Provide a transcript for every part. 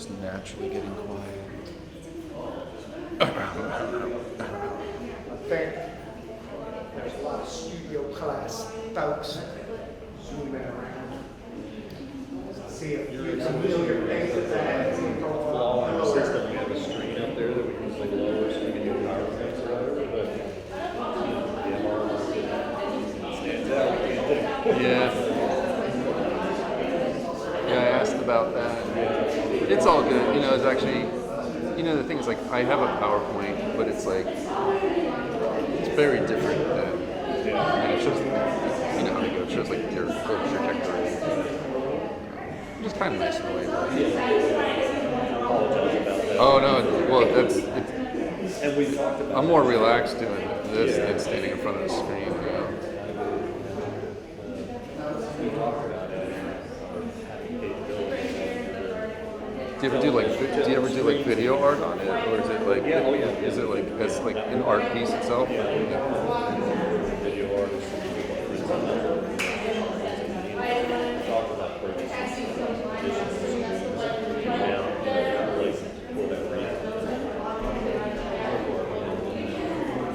just naturally getting quiet. I think there's a lot of studio class folks zooming around. See a few familiar faces that flaw in our system. We have a screen up there that we can like lower so we can do PowerPoints or whatever, but the MR stands out. We can't do. Yeah. Yeah, I asked about that. It's all good. You know, it's actually, you know, the thing is, like, I have a PowerPoint, but it's like, it's very different than, you know, it shows, you know how they go, it shows, like, your trajectory. Which is kind of nice in a way. But... Apologize about that. Oh, no, well, it's, and we talked about I'm more relaxed doing this than standing in front of the screen, you know. We talked about it. Having capabilities. Do you ever do like video art on it, or is it like is it like as like an art piece itself? Yeah. Video artists. Talk about purchases.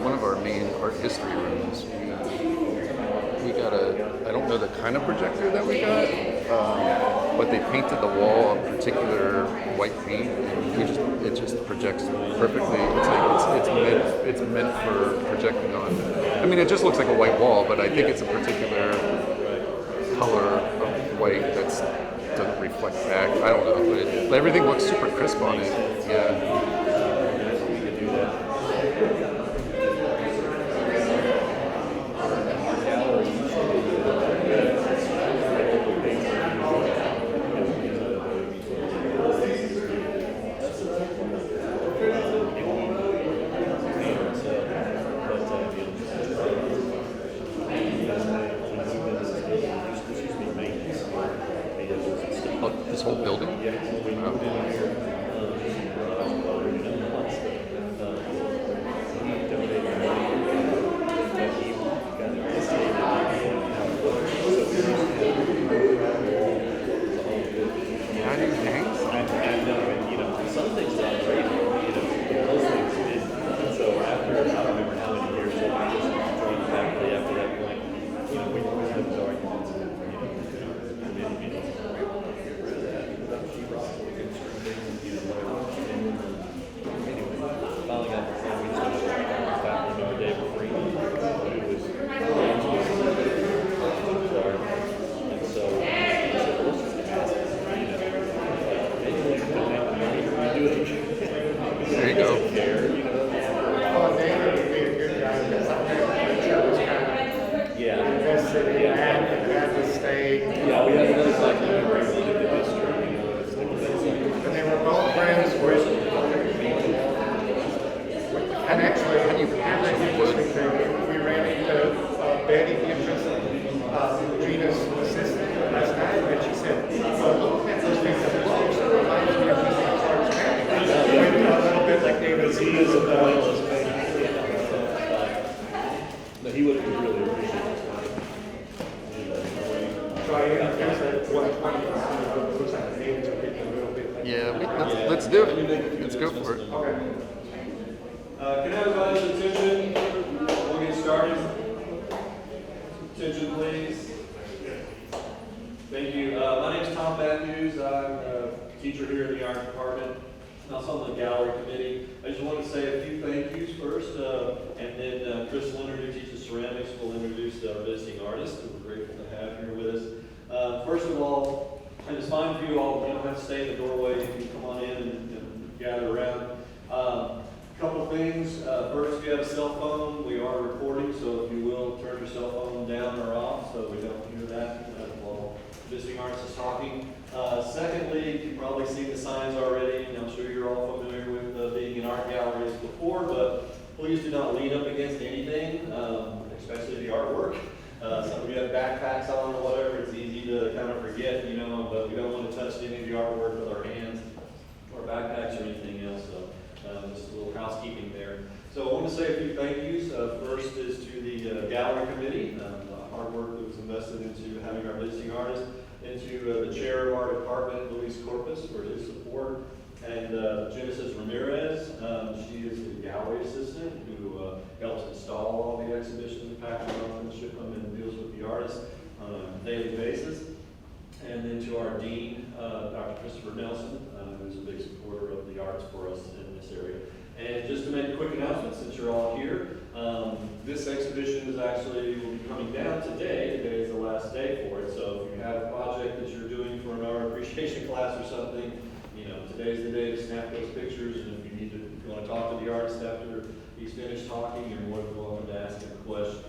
One of our main art history rooms, we got I don't know the kind of projector that we got, but they painted the wall a particular white paint, and it just projects perfectly. It's like it's meant for projecting on. I mean, it just looks like a white wall, but I think it's a particular color of white that doesn't reflect back. I don't know, but everything looks super crisp on it. Yeah. This whole building? How do you hang? Some things are great, those things did. So after, I don't remember how many years, so we just joined faculty after that point. We always had those arguments with, committee meetings. Finally got the thing, we just faculty member David Freeman, who was and so I said, well, let's just ask, maybe we can make the money to redo it. There you go. Oh, David would be a good guy because I think the church was kind of invested in that and had to stay. Yeah, we had another cycle where we did the history, And they were both friends with, and actually, How do you here's an interesting thing. We ran into Betty Gibson, Gina's assistant last night, and she said, looking at those things up close, it reminds me of the Charles County. A little bit like David Z. he would have really appreciated it. So I introduced it at 120. Looks like David's getting a little bit. Yeah, let's do it. Let's go for it. Okay. Can I have everybody's attention? We'll get started. Attention, please. Thank you. My name is Tom Matthews. I'm a teacher here in the art department. I'm also on the gallery committee. I just want to say a few thank yous first, and then Chris Leonard, who teaches ceramics, will introduce our visiting artist, who we're grateful to have here with us. First of all, and it's fine for you all. You don't have to stay in the doorway. You can come on in and gather around. Couple things. First, if you have a cell phone, we are recording, so if you will, turn your cell phone down or off so we don't hear that while visiting artist is talking. Secondly, you've probably seen the signs already, and I'm sure you're all familiar with being in art galleries before, but please do not lean up against anything, especially the artwork. Some of you have backpacks on or whatever, it's easy to kind of forget, but we don't want to touch any of the artwork with our hands or backpacks or anything else. So just a little housekeeping there. So I want to say a few thank yous. First is to the gallery committee, the hard work that was invested into having our visiting artist, and to the chair of our department, Luis Corpus, for his support And Genesis Ramirez, she is the gallery assistant who helps install all the exhibitions, pack them up and ship them, and deals with the artists on a daily basis. And then to our dean, Dr. Christopher Nelson, who's a big supporter of the arts for us in this area. And just to make a quick announcement, since you're all here, this exhibition is actually will be coming down today. Today is the last day for it. So if you have a project that you're doing for an art appreciation class or something, you know, today's the day to snap those pictures. And if you want to talk to the artist after he's finished talking, you're more than welcome to ask him questions.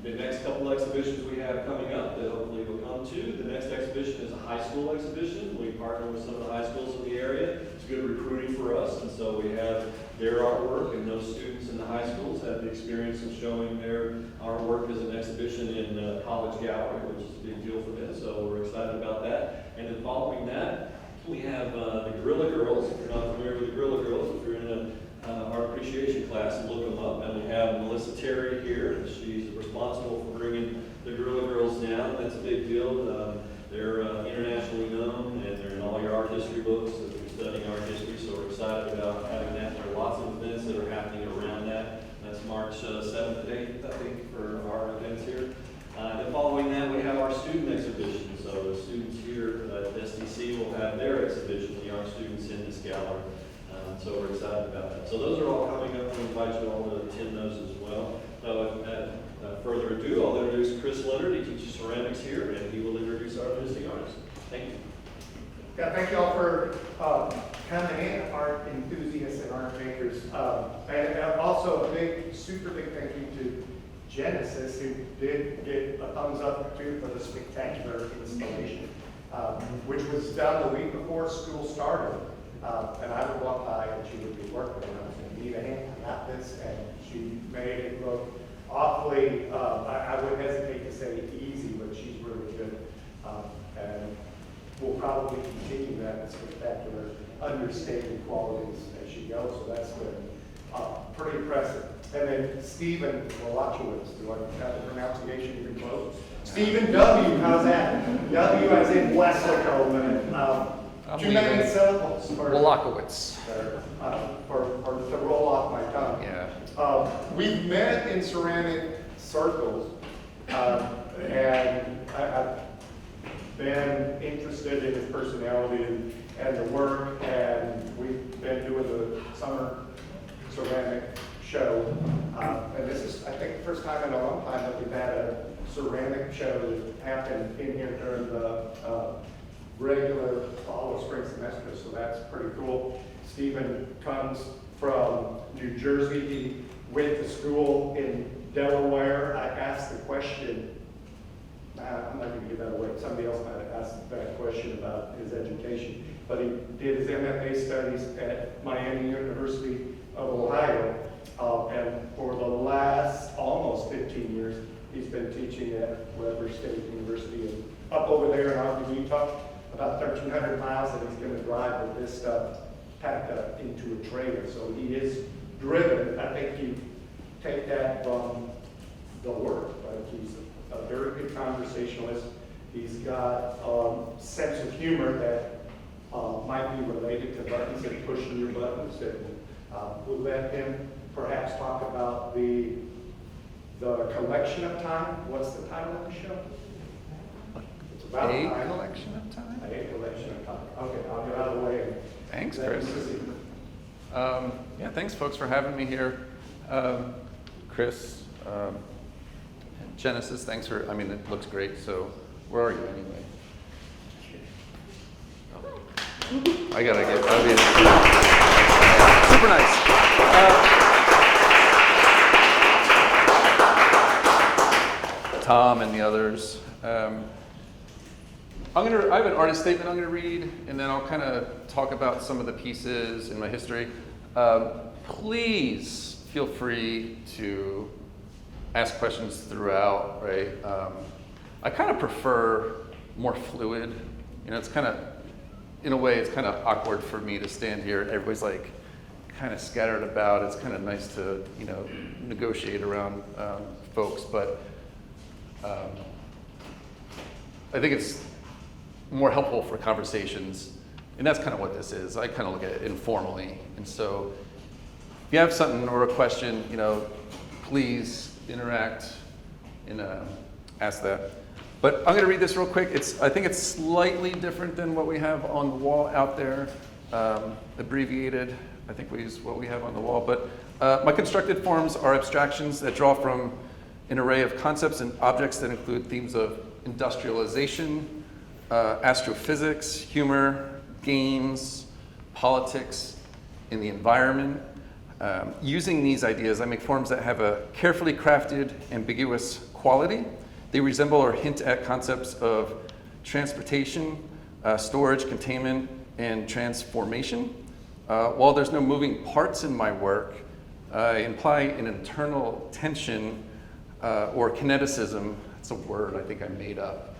The next couple exhibitions we have coming up that hopefully we'll come to. The next exhibition is a high school exhibition. We partner with some of the high schools in the area. It's good recruiting for us, and so we have their artwork, and those students in the high schools have the experience of showing their artwork as an exhibition in a college gallery, which is a big deal for them, so we're excited about that. And then following that, we have the Gorilla Girls. If you're not familiar with the Gorilla Girls, if you're in a art appreciation class, look them up. And we have Melissa Terry here. She's responsible for bringing the Gorilla Girls down. That's a big deal. They're internationally known, and they're in all your art history books if you're studying art history, so we're excited about having that. There are lots of events that are happening around that. That's March 7th and 8th, I think, for our events here. Then following that, we have our student exhibition. So the students here at SDC will have their exhibition, the art students in this gallery. So we're excited about that. So those are all coming up. We invite you all to attend those as well. Without further ado, I'll introduce Chris Leonard. He teaches ceramics here, and he will introduce our visiting artists. Thank you. Yeah, thank you all for coming in, art enthusiasts and art makers. And also a big, super big thank you to Genesis, who did get a thumbs up too for the spectacular installation, which was done the week before school started. And I would walk by and she would be working, and I was going to need a hand, I got this, and she made it look awfully, I would hesitate to say easy, but she's really good. And we'll probably continue that spectacular, understated qualities as she goes, so that's been pretty impressive. And then Stephen Wolochowicz, do I have the pronunciation even close? Stephen W, how's that? W as in Westlaco, too many syllables for Wolochowicz. To roll off my tongue. Yeah. We've met in ceramic circles, and I've been interested in his personality and the work, and we've been doing the summer ceramic show. And this is, I think, the first time in a long time that we've had a ceramic show that happened in here during the regular fall or spring semester, so that's pretty cool. Stephen comes from New Jersey. He went to school in Delaware. I asked the question, I'm not going to give that away, somebody else might have asked that question about his education, but he did his MFA studies at Miami University of Ohio, and for the last almost 15 years, he's been teaching at Weber State University and up over there in Ogden, Utah. About 1,300 miles that he's going to drive with this stuff packed up into a trailer. So he is driven. I think you take that from the work. Like he's a very good conversationalist. He's got a sense of humor that might be related to buttons and pushing your buttons. And we'll let him perhaps talk about the collection of time. What's the title of the show? About A time. collection of time? A collection of time. Okay, I'll get out of the way. Thanks, Chris. Yeah, thanks, folks, for having me here. Chris, Genesis, thanks for, I mean, it looks great, so where are you anyway? I gotta get, super nice. Tom and the others. I have an artist statement I'm going to read, and then I'll kind of talk about some of the pieces in my history. Please feel free to ask questions throughout, right? I kind of prefer more fluid. You know, it's kind of, in a way, it's kind of awkward for me to stand here and everybody's like kind of scattered about. It's kind of nice to, you know, negotiate around folks, but I think it's more helpful for conversations And that's kind of what this is. I kind of look at it informally. And so if you have something or a question, please interact and ask that. But I'm going to read this real quick. I think it's slightly different than what we have on the wall out there, abbreviated. I think we use what we have on the wall. But my constructed forms are abstractions that draw from an array of concepts and objects that include themes of industrialization, astrophysics, humor, games, politics, and the environment. Using these ideas, I make forms that have a carefully crafted, ambiguous quality. They resemble or hint at concepts of transportation, storage, containment, and transformation. While there's no moving parts in my work, I imply an internal tension or kineticism. It's a word I think I made up,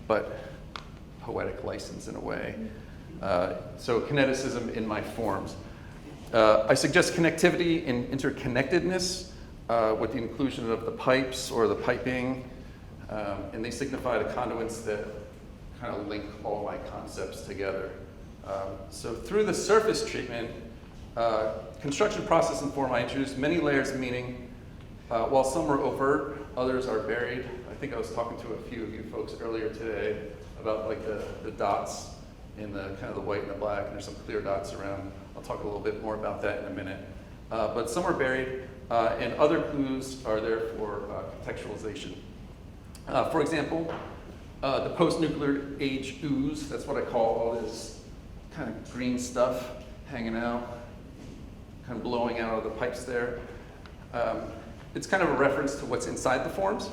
but poetic license in a way. So kineticism in my forms. I suggest connectivity and interconnectedness with the inclusion of the pipes or the piping, and they signify the conduits that kind of link all my concepts together. So through the surface treatment, construction process and form, I introduced many layers of meaning. While some are overt, others are buried. I think I was talking to a few of you folks earlier today about like the dots in the kind of the white and the black, and there's some clear dots around. I'll talk a little bit more about that in a minute. But some are buried, and other clues are there for contextualization. For example, the post-nuclear age ooze, that's what I call all this kind of green stuff hanging out, kind of blowing out of the pipes there. It's kind of a reference to what's inside the forms.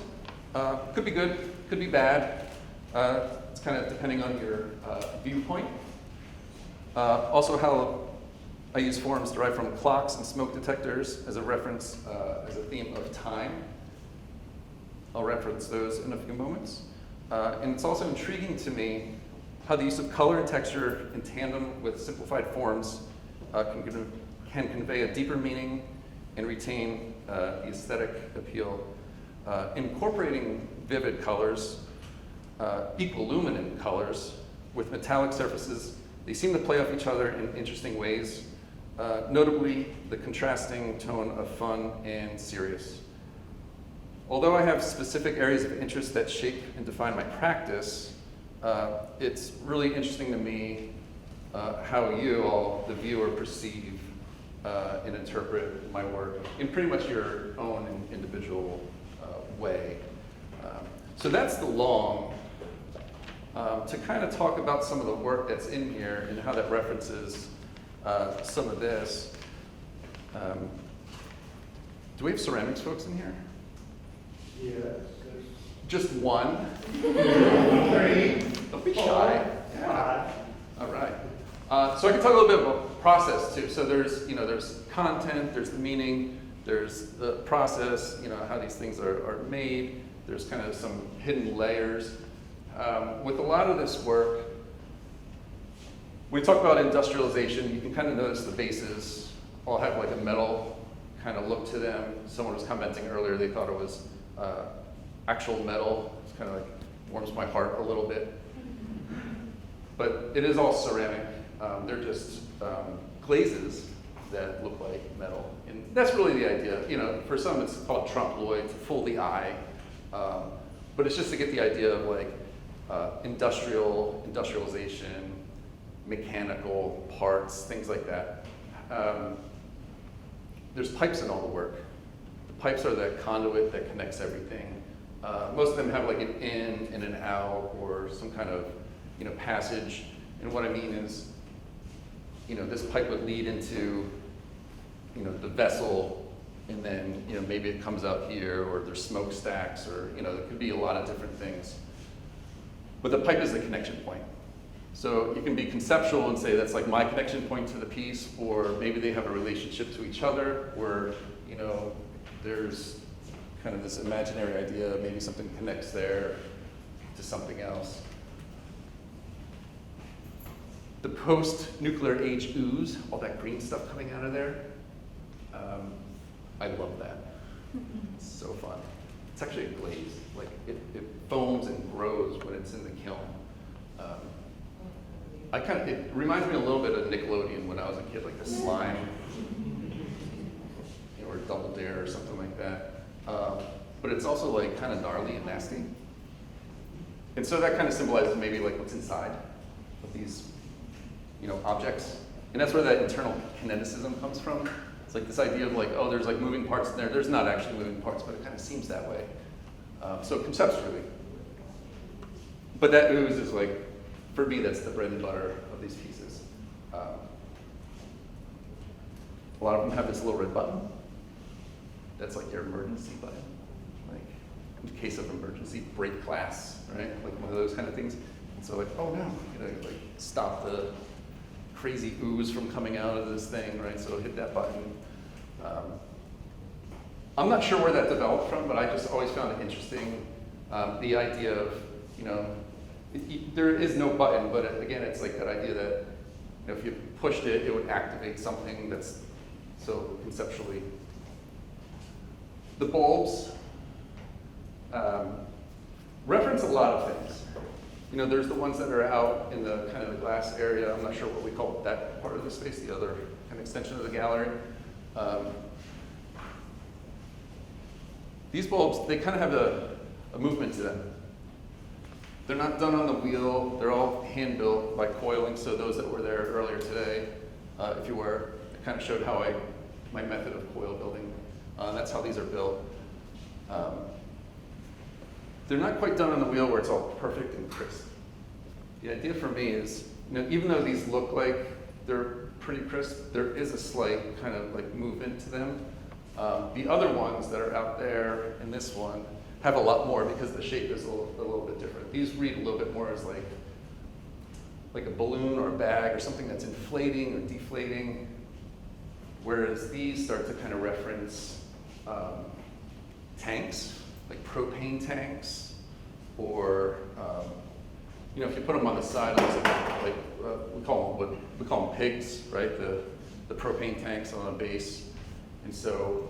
Could be good, could be bad. It's kind of depending on your viewpoint. Also how I use forms derived from clocks and smoke detectors as a reference, as a theme of time. I'll reference those in a few moments. And it's also intriguing to me how the use of color and texture in tandem with simplified forms can convey a deeper meaning and retain the aesthetic appeal. Incorporating vivid colors, equiluminant colors with metallic surfaces, they seem to play off each other in interesting ways, notably the contrasting tone of fun and serious. Although I have specific areas of interest that shape and define my practice, it's really interesting to me how you all, the viewer, perceive and interpret my work in pretty much your own individual way. So that's the long. To kind of talk about some of the work that's in here and how that references some of this. Do we have ceramics folks in here? Yes. Just one? 3, Don't be shy. Yeah. All right. So I can talk a little bit about process too. So there's content, there's the meaning, there's the process, how these things are made. There's kind of some hidden layers. With a lot of this work, we talk about industrialization. You can kind of notice the bases all have like a metal kind of look to them. Someone was commenting earlier, they thought it was actual metal. It's kind of like warms my heart a little bit. But it is all ceramic. They're just glazes that look like metal. And that's really the idea. For some it's called trompe l'oeil, to fool the eye. But it's just to get the idea of like industrialization, mechanical parts, things like that. There's pipes in all the work. The pipes are that conduit that connects everything. Most of them have like an in and an out or some kind of passage. And what I mean is, this pipe would lead into the vessel, and then maybe it comes out here, or there's smokestacks, or there could be a lot of different things. But the pipe is the connection point. So you can be conceptual and say that's like my connection point to the piece, or maybe they have a relationship to each other where there's kind of this imaginary idea, maybe something connects there to something else. The post-nuclear age ooze, all that green stuff coming out of there, I love that. It's so fun. It's actually a glaze. Like it foams and grows when it's in the kiln. it reminds me a little bit of Nickelodeon when I was a kid, like the slime, or Double Dare or something like that. But it's also like kind of gnarly and nasty. And so that kind of symbolizes maybe like what's inside of these, objects. And that's where that internal kineticism comes from. It's like this idea of like, oh, there's like moving parts in there. There's not actually moving parts, but it kind of seems that way. So conceptually. But that ooze is like, for me, that's the bread and butter of these pieces. A lot of them have this little red button. That's like your emergency button. Like, in case of emergency, break glass, right? Like one of those kind of things. And so like, oh no, like stop the crazy ooze from coming out of this thing, right? So hit that button. I'm not sure where that developed from, but I just always found it interesting. The idea of, there is no button, but again, it's like that idea that if you pushed it, it would activate something that's so conceptually. The bulbs reference a lot of things. There's the ones that are out in the kind of the glass area. I'm not sure what we call that part of the space, the other kind of extension of the gallery. These bulbs, they kind of have a movement to them. They're not done on the wheel. They're all hand-built by coiling. So those that were there earlier today, if you were, I kind of showed how my method of coil building. That's how these are built. They're not quite done on the wheel where it's all perfect and crisp. The idea for me is, even though these look like they're pretty crisp, there is a slight kind of like movement to them. The other ones that are out there and this one have a lot more because the shape is a little bit different. These read a little bit more as like a balloon or a bag or something that's inflating or deflating, whereas these start to kind of reference tanks, like propane tanks, or if you put them on the side, like we call them pigs, right? The propane tanks on a base, and so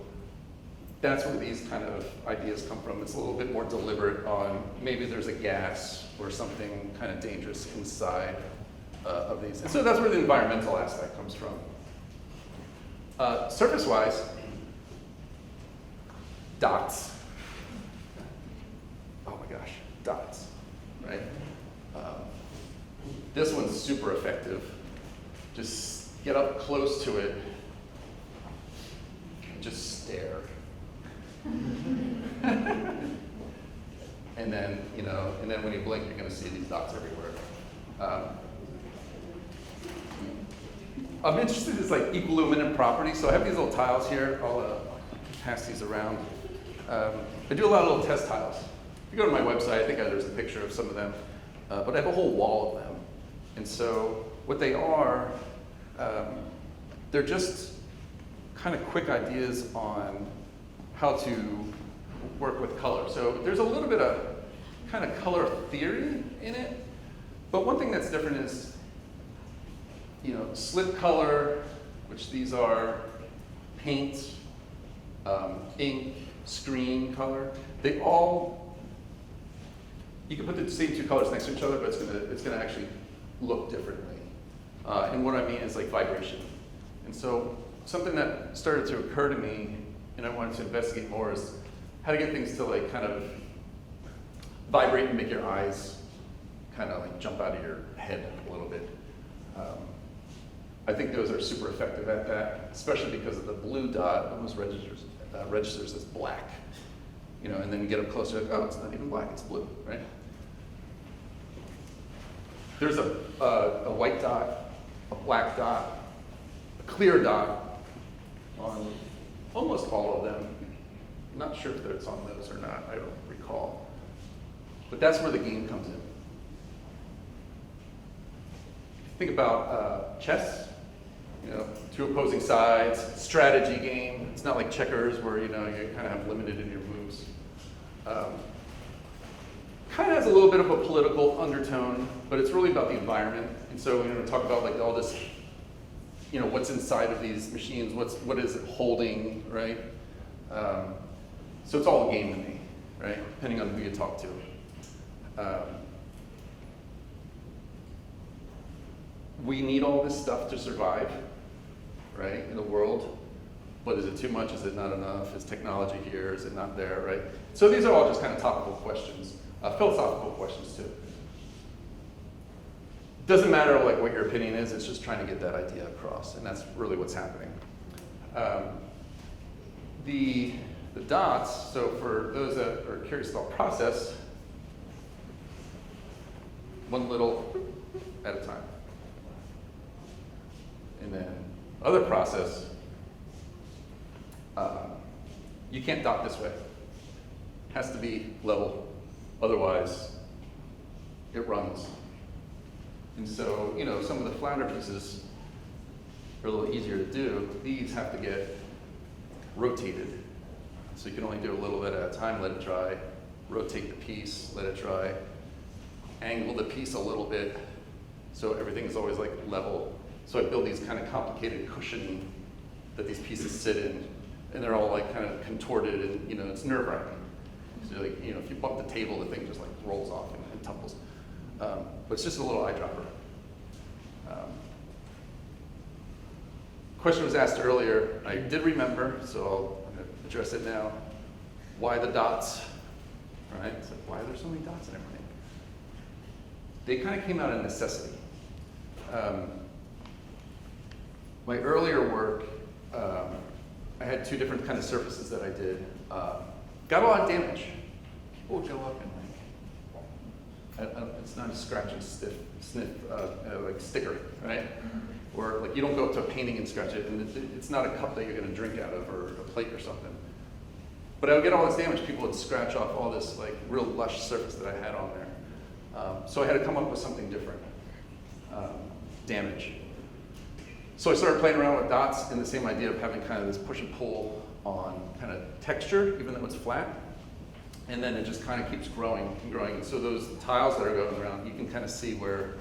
that's where these kind of ideas come from. It's a little bit more deliberate on maybe there's a gas or something kind of dangerous inside of these, and so that's where the environmental aspect comes from. Surface-wise, dots. Oh my gosh, dots, right? This one's super effective. Just get up close to it and just stare. And then, when you blink, you're gonna see these dots everywhere. I'm interested in this like equiluminant property, so I have these little tiles here. I'll pass these around. I do a lot of little test tiles. If you go to my website, I think there's a picture of some of them, but I have a whole wall of them. And so what they are, they're just kind of quick ideas on how to work with color. So there's a little bit of kind of color theory in it, but one thing that's different is, slip color, which these are paint, ink, screen color. They all, you can put the same two colors next to each other, but it's gonna actually look differently. And what I mean is like vibration. And so something that started to occur to me, and I wanted to investigate more, is how to get things to like kind of vibrate and make your eyes kind of like jump out of your head a little bit. I think those are super effective at that, especially because of the blue dot almost registers as black. And then you get up closer, like, oh, it's not even black, it's blue, right? There's a white dot, a black dot, a clear dot on almost all of them. I'm not sure if it's on those or not, I don't recall. But that's where the game comes in. Think about chess, two opposing sides, strategy game. It's not like checkers where you kind of have limited in your moves. Kind of has a little bit of a political undertone, but it's really about the environment. And so we're going to talk about like all this, what's inside of these machines, what is it holding, right? So it's all a game to me, right? Depending on who you talk to. we need all this stuff to survive, right, in the world. But is it too much? Is it not enough? Is technology here? Is it not there, right? So these are all just kind of topical questions, philosophical questions too. Doesn't matter like what your opinion is, it's just trying to get that idea across, and that's really what's happening. The dots, so for those that are curious about process, one little at a time. And then other process, you can't dot this way. It has to be level, otherwise it runs. And so, you know, some of the flatter pieces are a little easier to do. These have to get rotated. So you can only do a little bit at a time, let it dry, rotate the piece, let it dry, angle the piece a little bit so everything's always like level. So I build these kind of complicated cushioning that these pieces sit in, and they're all like kind of contorted, and you know, it's nerve-wracking. So like, you know, if you bump the table, the thing just like rolls off and tumbles. But it's just a little eyedropper. Question was asked earlier. I did remember, so I'm going to address it now. Why the dots? Right? It's like, why are there so many dots and everything? They kind of came out of necessity. My earlier work, I had two different kind of surfaces that I did. Got a lot of damage. People would go up and like, it's not a scratch and sniff like sticker, right? Or like you don't go up to a painting and scratch it, and it's not a cup that you're going to drink out of or a plate or something. But I would get all this damage. People would scratch off all this like real lush surface that I had on there. So I had to come up with something different. Damage. So I started playing around with dots in the same idea of having kind of this push and pull on kind of texture, even though it's flat. And then it just kind of keeps growing and growing. So those tiles that are going around, you can kind of see where,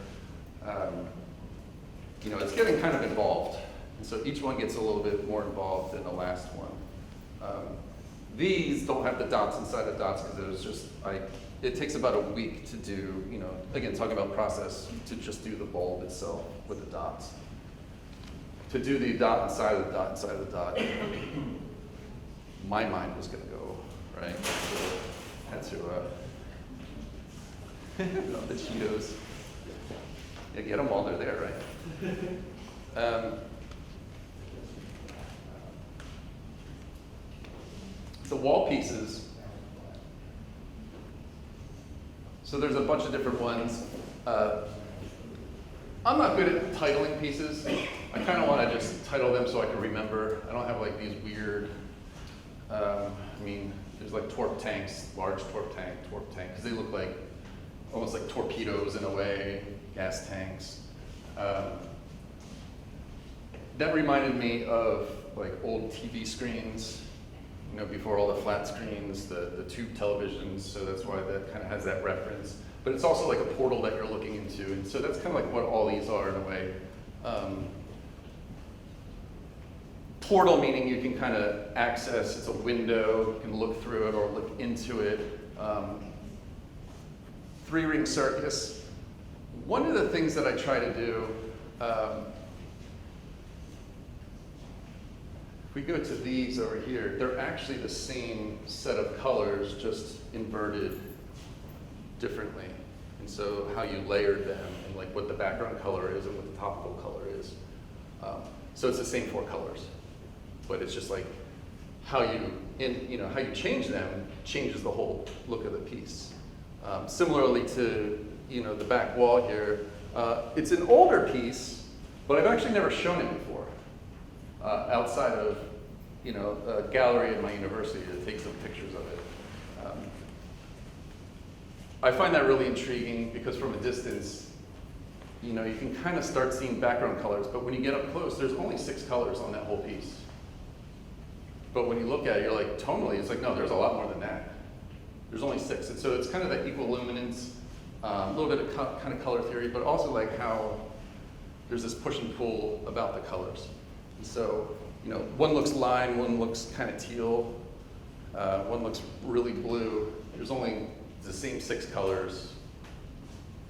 you know, it's getting kind of involved. And so each one gets a little bit more involved than the last one. These don't have the dots inside the dots because it was just, it takes about a week to do, you know, again, talking about process, to just do the bulb itself with the dots. To do the dot inside of the dot inside of the dot, my mind was going to go, right? So had to, the Cheetos. Yeah, get them while they're there, right? The wall pieces. So there's a bunch of different ones. I'm not good at titling pieces. I kind of want to just title them so I can remember. I don't have like these weird, I mean, there's like torp tanks, large torp tank, because they look like almost like torpedoes in a way, gas tanks. That reminded me of like old TV screens, you know, before all the flat screens, the tube televisions, so that's why that kind of has that reference. But it's also like a portal that you're looking into, and so that's kind of like what all these are in a way. Portal meaning you can kind of access, it's a window, you can look through it or look into it. Three-ring circus. One of the things that I try to do, if we go to these over here, they're actually the same set of colors, just inverted differently. And so how you layered them and like what the background color is and what the topical color is. So it's the same four colors, but it's just like how how you change them changes the whole look of the piece. Similarly to the back wall here, it's an older piece, but I've actually never shown it before outside of a gallery at my university to take some pictures of it. I find that really intriguing because from a distance, you can kind of start seeing background colors, but when you get up close, there's only 6 colors on that whole piece. But when you look at it, you're like, tonally, it's like, no, there's a lot more than that. There's only 6. And so it's kind of that equal luminance, a little bit of kind of color theory, but also like how there's this push and pull about the colors. And so, one looks lime, one looks kind of teal, one looks really blue. There's only the same 6 colors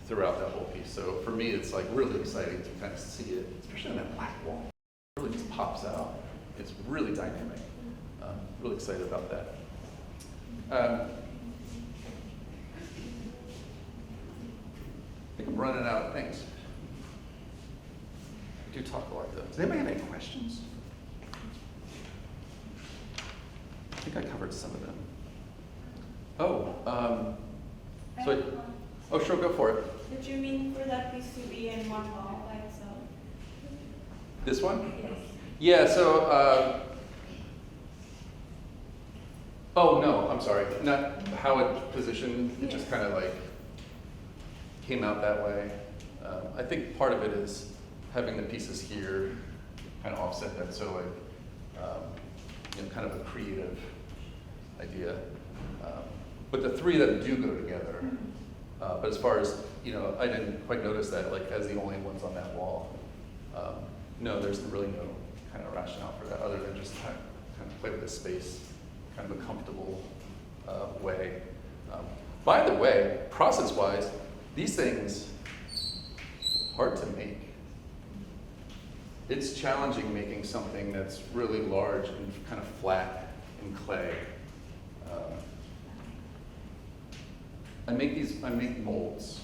throughout that whole piece. So for me, it's like really exciting to kind of see it, especially on that black wall. It really just pops out. It's really dynamic. Really excited about that. I think I'm running out of things. I do talk a lot though. Does anybody have any questions? I think I covered some of them. Oh, sure, go for it. Did you mean for that piece to be in one wall by itself? This one? Yes. Yeah, so, oh no, I'm sorry. Not how it positioned, it just kind of like came out that way. I think part of it is having the pieces here kind of offset that, so like, kind of a creative idea. But the three of them do go together. But as far as, I didn't quite notice that, like, as the only ones on that wall. No, there's really no kind of rationale for that, other than just kind of play with the space, kind of a comfortable way. By the way, process-wise, these things, hard to make. It's challenging making something that's really large and kind of flat in clay. I make molds.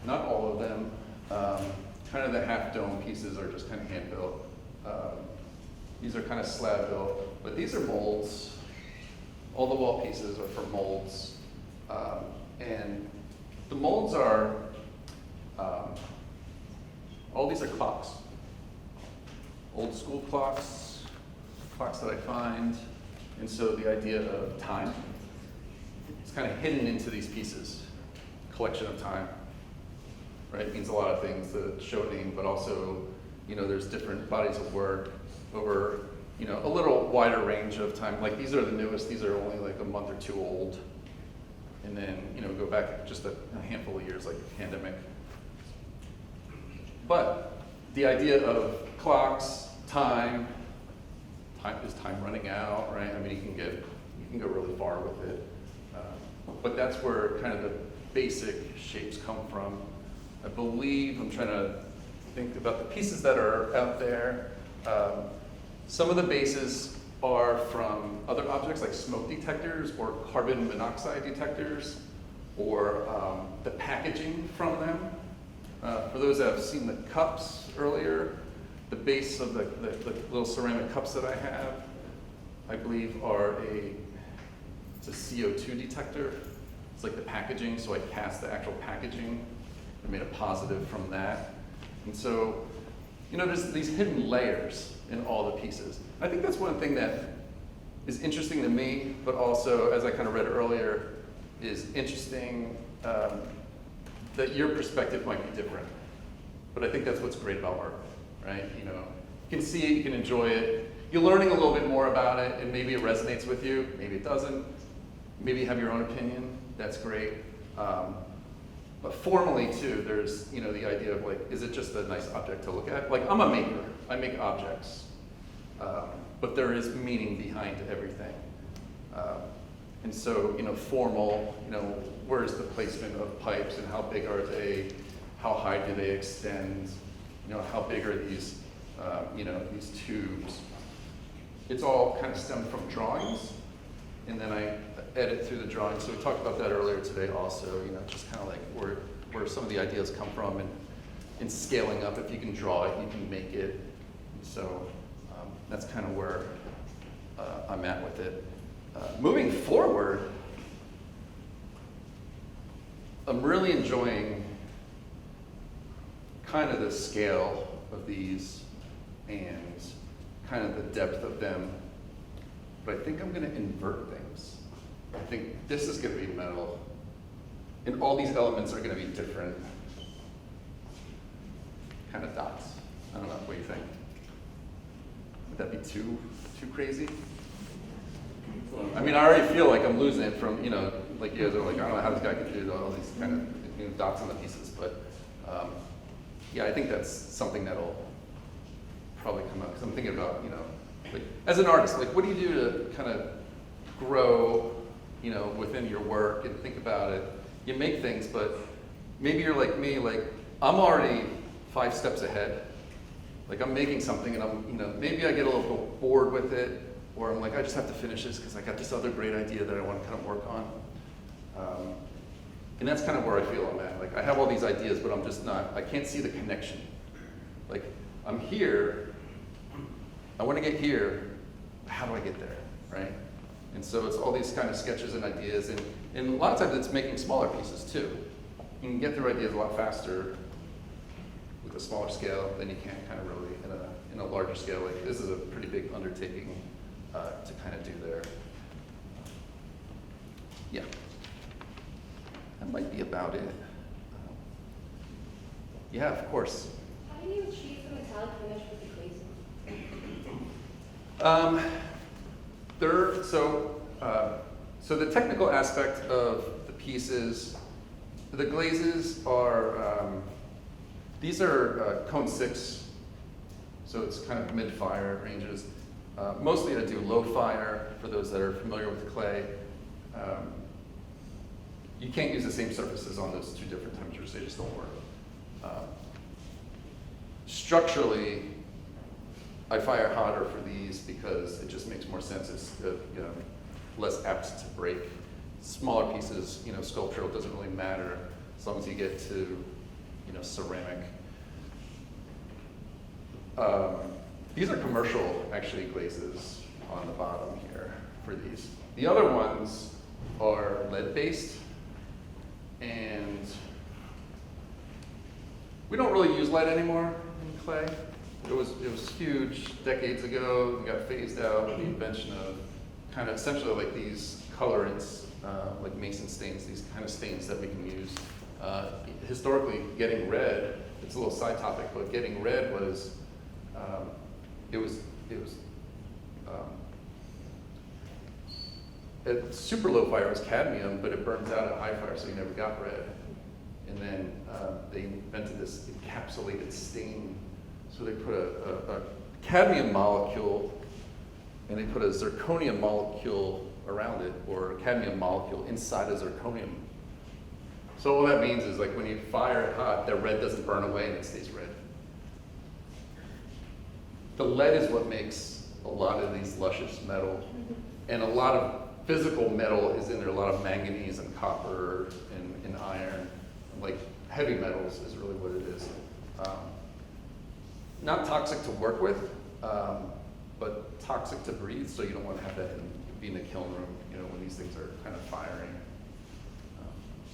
Not all of them. Kind of the half dome pieces are just kind of hand built. These are kind of slab built, but these are molds. All the wall pieces are for molds. And the molds are, all these are clocks. Old school clocks that I find. And so the idea of time, it's kind of hidden into these pieces. Collection of time, right? It means a lot of things, the show name, but also, there's different bodies of work over, a little wider range of time. Like these are the newest, these are only like a month or two old. And then, go back just a handful of years, like pandemic. But the idea of clocks, time is time running out, right? I mean, you can go really far with it. But that's where kind of the basic shapes come from. I believe, I'm trying to think about the pieces that are out there. Some of the bases are from other objects like smoke detectors or carbon monoxide detectors, or the packaging from them. For those that have seen the cups earlier, the base of the little ceramic cups that I have, I believe it's a CO2 detector. It's like the packaging, so I cast the actual packaging and made a positive from that. And so, there's these hidden layers in all the pieces. I think that's one thing that is interesting to me, but also, as I kind of read earlier, is interesting that your perspective might be different. But I think that's what's great about art, right? You can see it, you can enjoy it. You're learning a little bit more about it, and maybe it resonates with you, maybe it doesn't. Maybe you have your own opinion, that's great. But formally too, there's the idea of like, is it just a nice object to look at? Like, I'm a maker, I make objects. But there is meaning behind everything. And so, formal, where's the placement of pipes and how big are they? How high do they extend? How big are these, these tubes? It's all kind of stemmed from drawings, and then I edit through the drawings. So we talked about that earlier today also, just kind of like where some of the ideas come from, and in scaling up, if you can draw it, you can make it. So that's kind of where I'm at with it. Moving forward, I'm really enjoying kind of the scale of these and kind of the depth of them, but I think I'm going to invert things. I think this is going to be metal, and all these elements are going to be different kind of dots. I don't know, what do you think? Would that be too crazy? I mean, I already feel like I'm losing it from, like you guys are like, I don't know how this guy can do all these kind of dots on the pieces, but yeah, I think that's something that'll probably come out, because I'm thinking about, like, as an artist, like, what do you do to kind of grow, within your work and think about it? You make things, but maybe you're like me, like I'm already 5 steps ahead. Like I'm making something and I'm, maybe I get a little bit bored with it, or I'm like, I just have to finish this because I got this other great idea that I want to kind of work on. And that's kind of where I feel I'm at. Like I have all these ideas, but I'm just not, I can't see the connection. Like I'm here, I want to get here, how do I get there, right? And so it's all these kind of sketches and ideas, and a lot of times it's making smaller pieces too. You can get through ideas a lot faster with a smaller scale than you can kind of really in a larger scale. Like this is a pretty big undertaking to kind of do there. Yeah, that might be about it. Yeah, of course. How do you achieve the metallic finish with the glazing? So the technical aspect of the pieces, the glazes are, these are cone 6, so it's kind of mid-fire ranges. Mostly I do low fire for those that are familiar with clay. You can't use the same surfaces on those 2 different temperatures, they just don't work. Structurally, I fire hotter for these because it just makes more sense. It's less apt to break. Smaller pieces, sculptural doesn't really matter as long as you get to, ceramic. These are commercial, actually, glazes on the bottom here for these. The other ones are lead-based, and we don't really use lead anymore in clay. It was huge decades ago. We got phased out with the invention of kind of essentially like these colorants, like mason stains, these kind of stains that we can use. Historically, getting red, it's a little side topic, but getting red was, at super low fire it was cadmium, but it burns out at high fire, so you never got red. And then they invented this encapsulated stain. So they put a cadmium molecule and they put a zirconium molecule around it, or a cadmium molecule inside a zirconium. So all that means is like when you fire it hot, that red doesn't burn away and it stays red. The lead is what makes a lot of these luscious metal, and a lot of physical metal is in there, a lot of manganese and copper and iron. Like heavy metals is really what it is. Not toxic to work with, but toxic to breathe, so you don't want to have that be in the kiln room, when these things are kind of firing.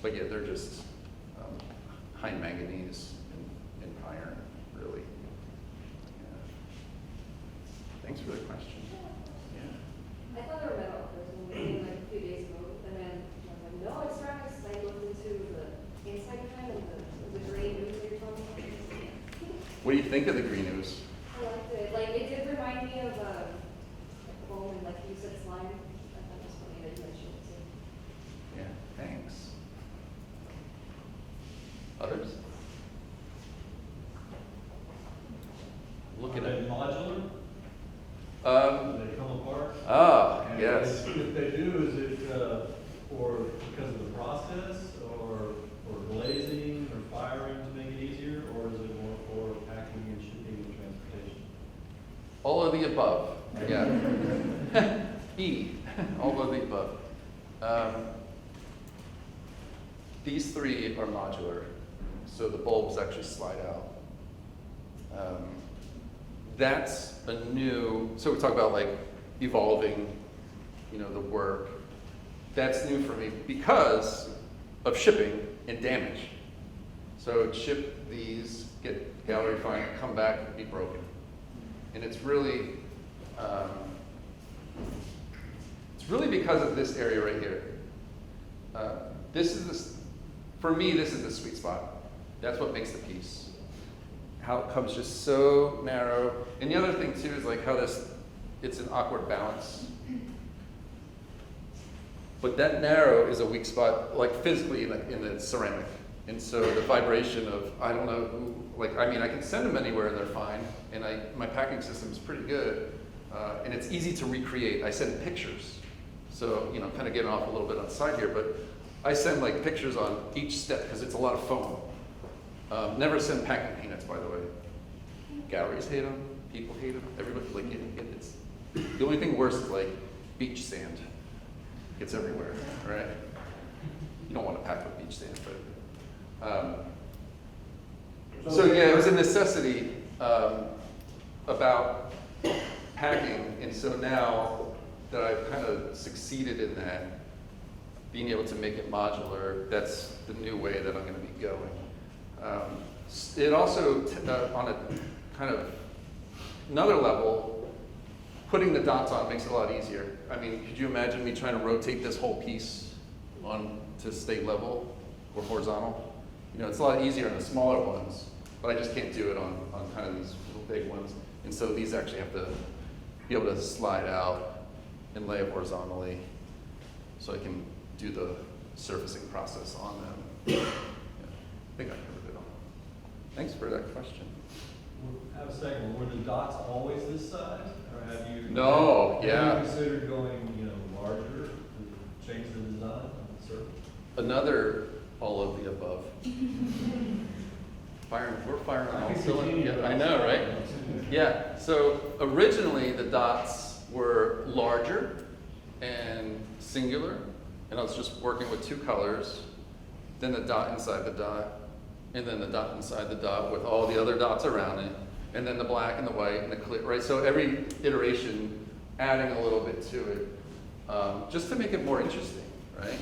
But yeah, they're just high manganese and iron, really. Yeah. Thanks for the question. Yeah. I thought they were metal at first, when we came like a few days ago, and then I was like, no, it's ceramics. I looked into the inside kind and the green ooze that you're talking about. What do you think of the green ooze? I liked it. Like, it did remind me of foam, and like you said, slime. I thought it was funny that you mentioned it too. Yeah, thanks. Others? Looking Are at they modular? Do they come apart? And yes. If they do, is it because of the process, or glazing, or firing to make it easier, or is it more for packing and shipping and transportation? All of the above. Yeah. E. All of the above. These 3 are modular, so the bulbs actually slide out. That's a new, so we talk about like evolving, the work. That's new for me because of shipping and damage. So ship these, get gallery fine, come back, and be broken. And it's really because of this area right here. For me, this is the sweet spot. That's what makes the piece. How it comes just so narrow. And the other thing too is like how it's an awkward balance. But that narrow is a weak spot, like physically in the ceramic. And so the vibration of, I don't know who, I can send them anywhere and they're fine. And my packing system is pretty good. And it's easy to recreate. I send pictures. So, kind of getting off a little bit on the side here, but I send like pictures on each step because it's a lot of foam. Never send packing peanuts, by the way. Galleries hate them, people hate them, everybody, like, it's, the only thing worse is like beach sand. It's everywhere, right? You don't want to pack with beach sand, but. So yeah, it was a necessity about packing, and so now that I've kind of succeeded in that, being able to make it modular, that's the new way that I'm going to be going. It also, on a kind of another level, putting the dots on makes it a lot easier. I mean, could you imagine me trying to rotate this whole piece on to stay level or horizontal? You know, it's a lot easier on the smaller ones, but I just can't do it on kind of these little big ones. And so these actually have to be able to slide out and lay horizontally so I can do the surfacing process on them. Yeah, I think I covered it all. Thanks for that question. I have a second one. Were the dots always this size, or have you? No, yeah. Have you considered going, larger to change the design on the surface? Another all of the above. We're firing on all cylinders. Yeah, I know, right? Yeah. So originally the dots were larger and singular, and I was just working with two colors. Then the dot inside the dot, and then the dot inside the dot with all the other dots around it, and then the black and the white and the clear, right? So every iteration adding a little bit to it, just to make it more interesting, right?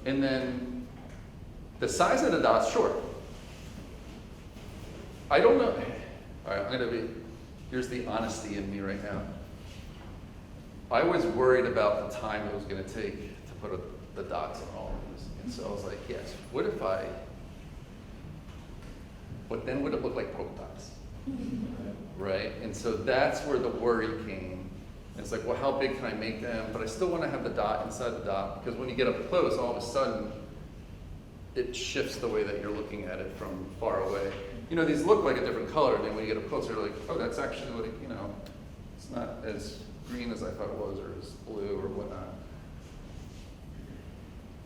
And then the size of the dots, sure. I don't know. All right, here's the honesty in me right now. I was worried about the time it was going to take to put the dots on all of this. And so I was like, yes, but then would it look like polka dots? Right? And so that's where the worry came. And it's like, well, how big can I make them? But I still want to have the dot inside the dot, because when you get up close, all of a sudden, it shifts the way that you're looking at it from far away. These look like a different color, and then when you get up closer, you're like, oh, that's actually like, it's not as green as I thought it was, or as blue, or whatnot.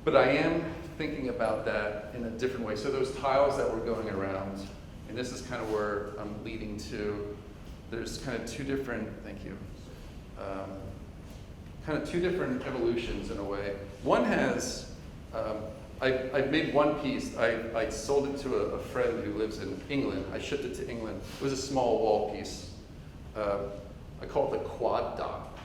But I am thinking about that in a different way. So those tiles that were going around, and this is kind of where I'm leading to, there's kind of two different, thank you, kind of two different evolutions in a way. One has, I've made one piece. I sold it to a friend who lives in England. I shipped it to England. It was a small wall piece. I call it the quad dot.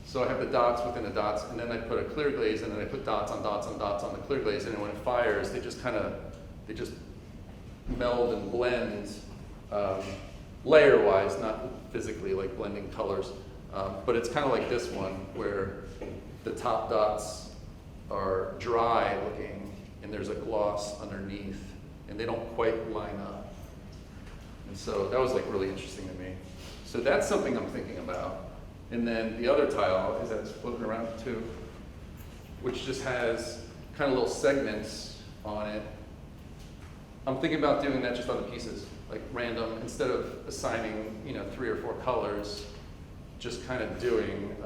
So I have the dots within the dots, and then I put a clear glaze, and then I put dots on dots on dots on the clear glaze, and when it fires, they just meld and blend layer-wise, not physically like blending colors. But it's kind of like this one, where the top dots are dry looking, and there's a gloss underneath, and they don't quite line up. And so that was like really interesting to me. So that's something I'm thinking about. And then the other tile is that's floating around too, which just has kind of little segments on it. I'm thinking about doing that just on the pieces, like random, instead of assigning 3 or 4 colors, just kind of doing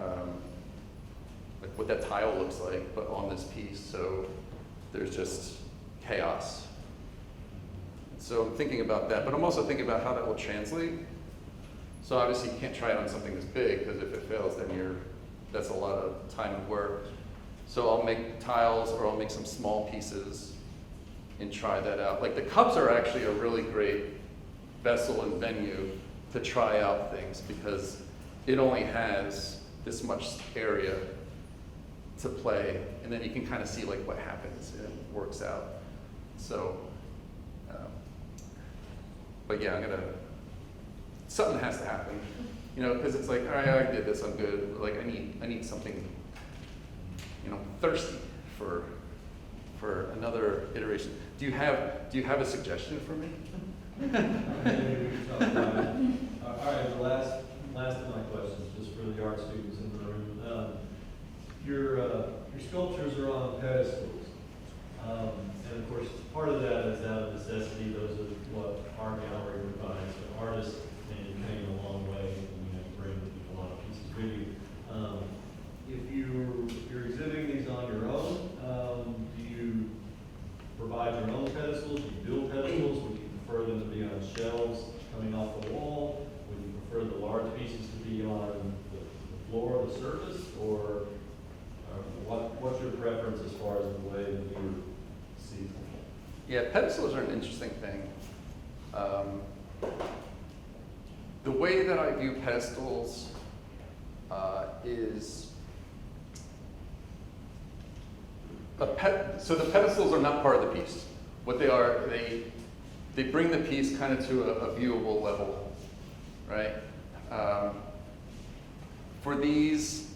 like what that tile looks like, but on this piece, so there's just chaos. So I'm thinking about that, but I'm also thinking about how that will translate. So obviously you can't try it on something this big, because if it fails, then that's a lot of time and work. So I'll make tiles, or I'll make some small pieces and try that out. Like the cups are actually a really great vessel and venue to try out things, because it only has this much area to play, and then you can kind of see like what happens and it works out. So, but yeah, something has to happen, because it's like, all right, I did this, I'm good. Like I need something, thirsty for another iteration. Do you have a suggestion for me? All right, the last of my questions, just for the art students in the room. Your sculptures are on pedestals, and of course, part of that is out of necessity. Those are what our gallery provides. So artists came a long way, and bring a lot of pieces with you. If you're exhibiting these on your what's your preference as far as the way the viewer sees them? Yeah, pedestals are an interesting thing. The way that I view pedestals is so the pedestals are not part of the piece. What they are, they bring the piece kind of to a viewable level, right? For these,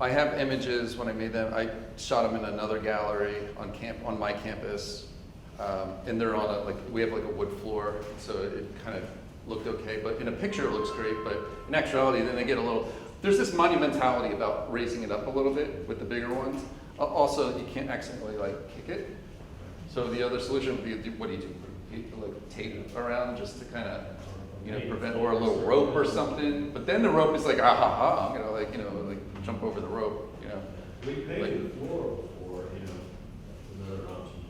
I have images when I made them. I shot them in another gallery on my campus, and they're on we have like a wood floor, so it kind of looked okay. But in a picture, it looks great. But in actuality, then they get a little. There's this monumentality about raising it up a little bit with the bigger ones. Also, you can't accidentally kick it. So the other solution would be, what do? You tape it around just to kind of prevent, or a little rope or something. But then the rope is like, ah ha ha, I'm gonna jump over the rope. We painted the floor before, another option.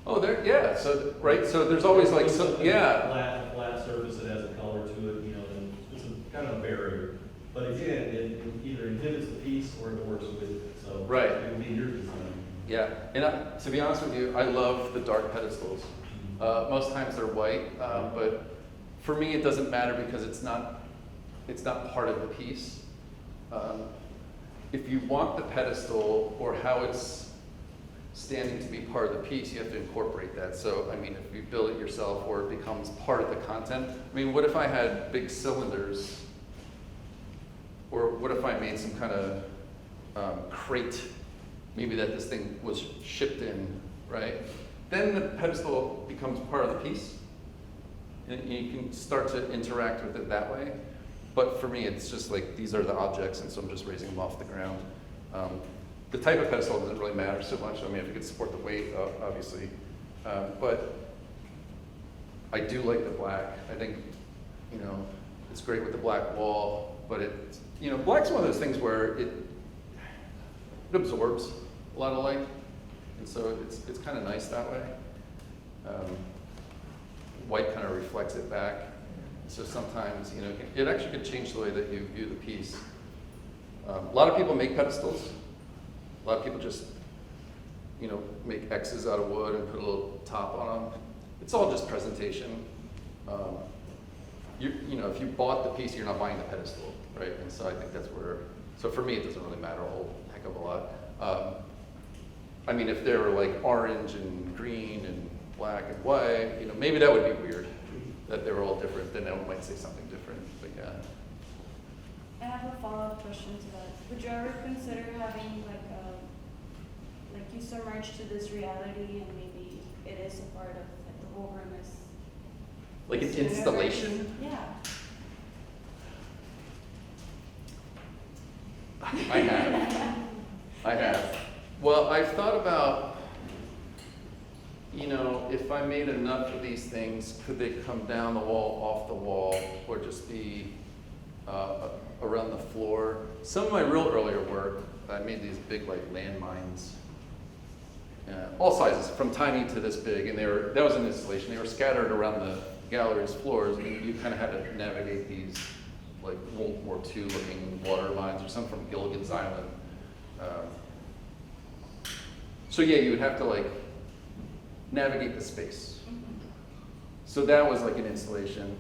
Oh, yeah. So so there's always A flat surface that has a color to it, and it's kind of a barrier. But again, it either inhibits the piece or it works with it. So Right. it would be your design. Yeah, and to be honest with you, I love the dark pedestals. Most times they're white, but for me it doesn't matter because it's not part of the piece. If you want the pedestal or how it's standing to be part of the piece, you have to incorporate that. So, if you build it yourself or it becomes part of the content. What if I had big cylinders? Or what if I made some kind of crate, maybe that this thing was shipped in, right? Then the pedestal becomes part of the piece. And you can start to interact with it that way. But for me, it's just these are the objects, and so I'm just raising them off the ground. The type of pedestal doesn't really matter so much. If it could support the weight, obviously. But I do like the black. I think, it's great with the black wall, but black's one of those things where it absorbs a lot of light, and so it's kind of nice that way. White kind of reflects it back. So sometimes, it actually could change the way that you view the piece. A lot of people make pedestals. A lot of people just, make X's out of wood and put a little top on them. It's all just presentation. If you bought the piece, you're not buying the pedestal, right? And so I think that's where. So for me, it doesn't really matter a whole heck of a lot. If they were orange and green and black and white, maybe that would be weird. That they were all different, then I might say something different, but yeah. I have a follow-up question to that. Would you ever consider having you submerge to this reality and maybe it is a part of the wilderness? Like an installation? Yeah. I have. Well, I've thought about, if I made enough of these things, could they come down the wall, off the wall, or just be around the floor? Some of my real earlier work, I made these big landmines, all sizes, from tiny to this big, and that was an installation. They were scattered around the gallery's floors, and you kind of had to navigate these World War II looking water lines, or some from Gilligan's Island. So yeah, you would have to navigate the space. So that was an installation.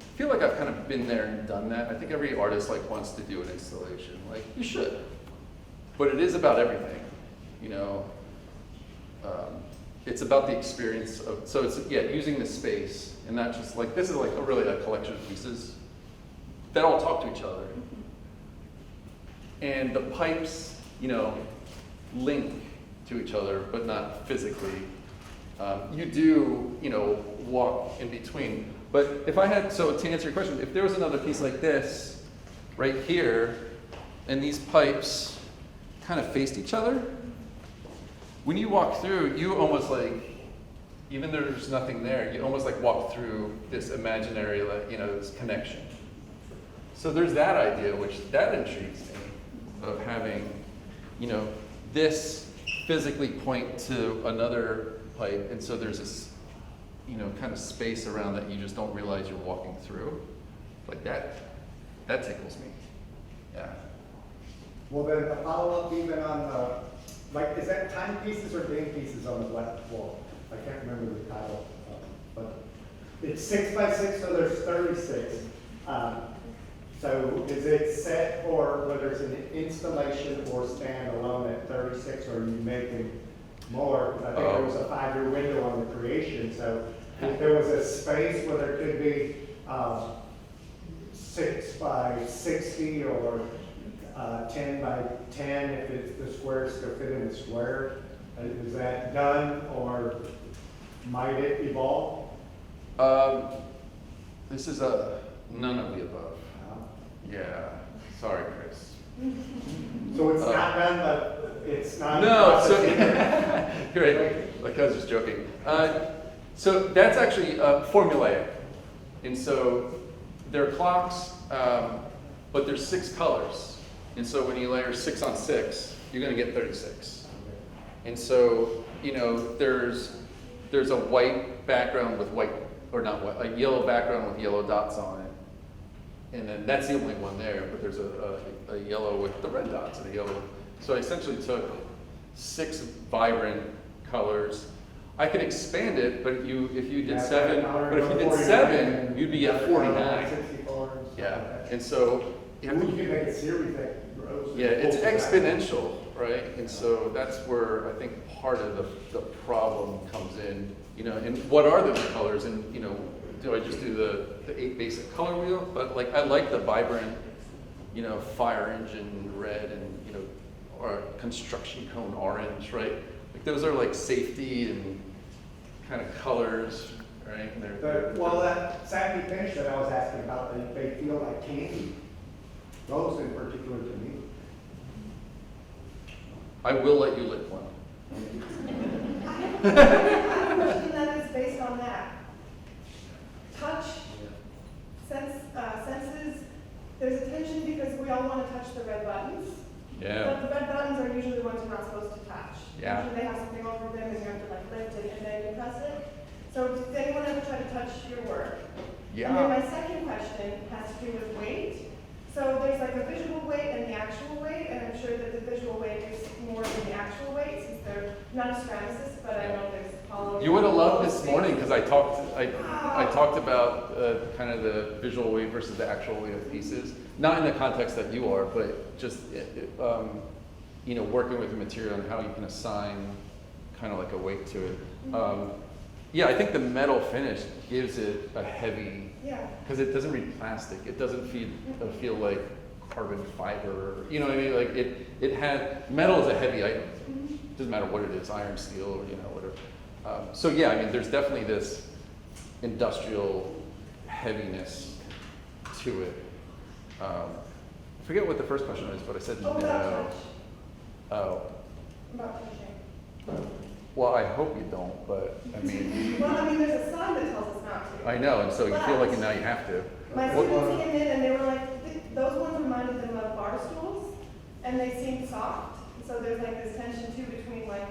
I feel like I've kind of been there and done that. I think every artist wants to do an installation. You should. But it is about everything, it's about the experience of, so it's, using the space and not just this is really a collection of pieces that all talk to each other. And the pipes, link to each other, but not physically. You do, walk in between. But if I had, so to answer your question, if there was another piece like this, right here, and these pipes kind of faced each other, when you walk through, you almost even though there's nothing there, you almost walk through this imaginary, this connection. So there's that idea, that intrigues me, of having, this physically point to another pipe, and so there's this, kind of space around that you just don't realize you're walking through. That tickles me. Yeah. Well, then a follow-up even on the, like, is that timepieces or game pieces on the left wall? I can't remember the title, but it's 6 by 6, so there's 36. So is it set for whether it's an installation or standalone at 36, or are you making more? I think there was a 5-year window on the creation, so if there was a space where there could be 6 by 60 or 10 by 10, if it's the squares still fit in the square, is that done, or might it evolve? This is none of the above. Yeah, sorry, Chris. So it's not done, but it's not. No, so you're right. Like I was just joking. So that's actually formulaic, and so they're clocks, but there's 6 colors, and so when you layer 6 on 6, you're going to get 36. And so there's a white background with white, or not white, a yellow background with yellow dots on it. And then that's the only one there, but there's a yellow with the red dots and a yellow. So I essentially took 6 vibrant colors. I could expand it, but if you did 7, you'd be at 49. Yeah, and so You can make a series that grows. yeah, it's exponential, right? And so that's where I think part of the problem comes in. And what are those colors? And do I just do the 8 basic color wheel? But like I like the vibrant, fire engine red and or construction cone orange, right? Like those are like safety and kind of colors, right? And That satin finish that I was asking about, they feel like candy. Those in particular to me. I will let you lick one. I have a question that is based on that. Touch, senses, there's a tension because we all want to touch the red buttons. Yeah. But the red buttons are usually the ones you're not supposed to touch. Yeah. Usually they have something over them and you have to like lift it and then you press it. So does anyone ever try to touch your work? Yeah. And then my second question has to do with weight. So there's like a visual weight and the actual weight, and I'm sure that the visual weight is more than the actual weight since they're not astronomicists, but I know there's hollow. You would have loved this morning because I talked about kind of the visual weight versus the actual weight of pieces. Not in the context that you are, but just working with the material and how you can assign kind of like a weight to it. Yeah, I think the metal finish gives it a heavy, because it doesn't read plastic. It doesn't feel like carbon fiber. You know what I mean? Like it had, metal is a heavy item. Doesn't matter what it is, iron, steel, or whatever. So yeah, I mean, there's definitely this industrial heaviness to it. I forget what the first question was, but I said no. About touch. Oh. About touching. Well, I hope you don't, but I mean. Well, I mean, there's a sign that tells us not to. I know, and so you feel like now you have to. My students came in and they were like, those ones reminded them of bar stools, and they seemed soft. So there's like this tension too between like,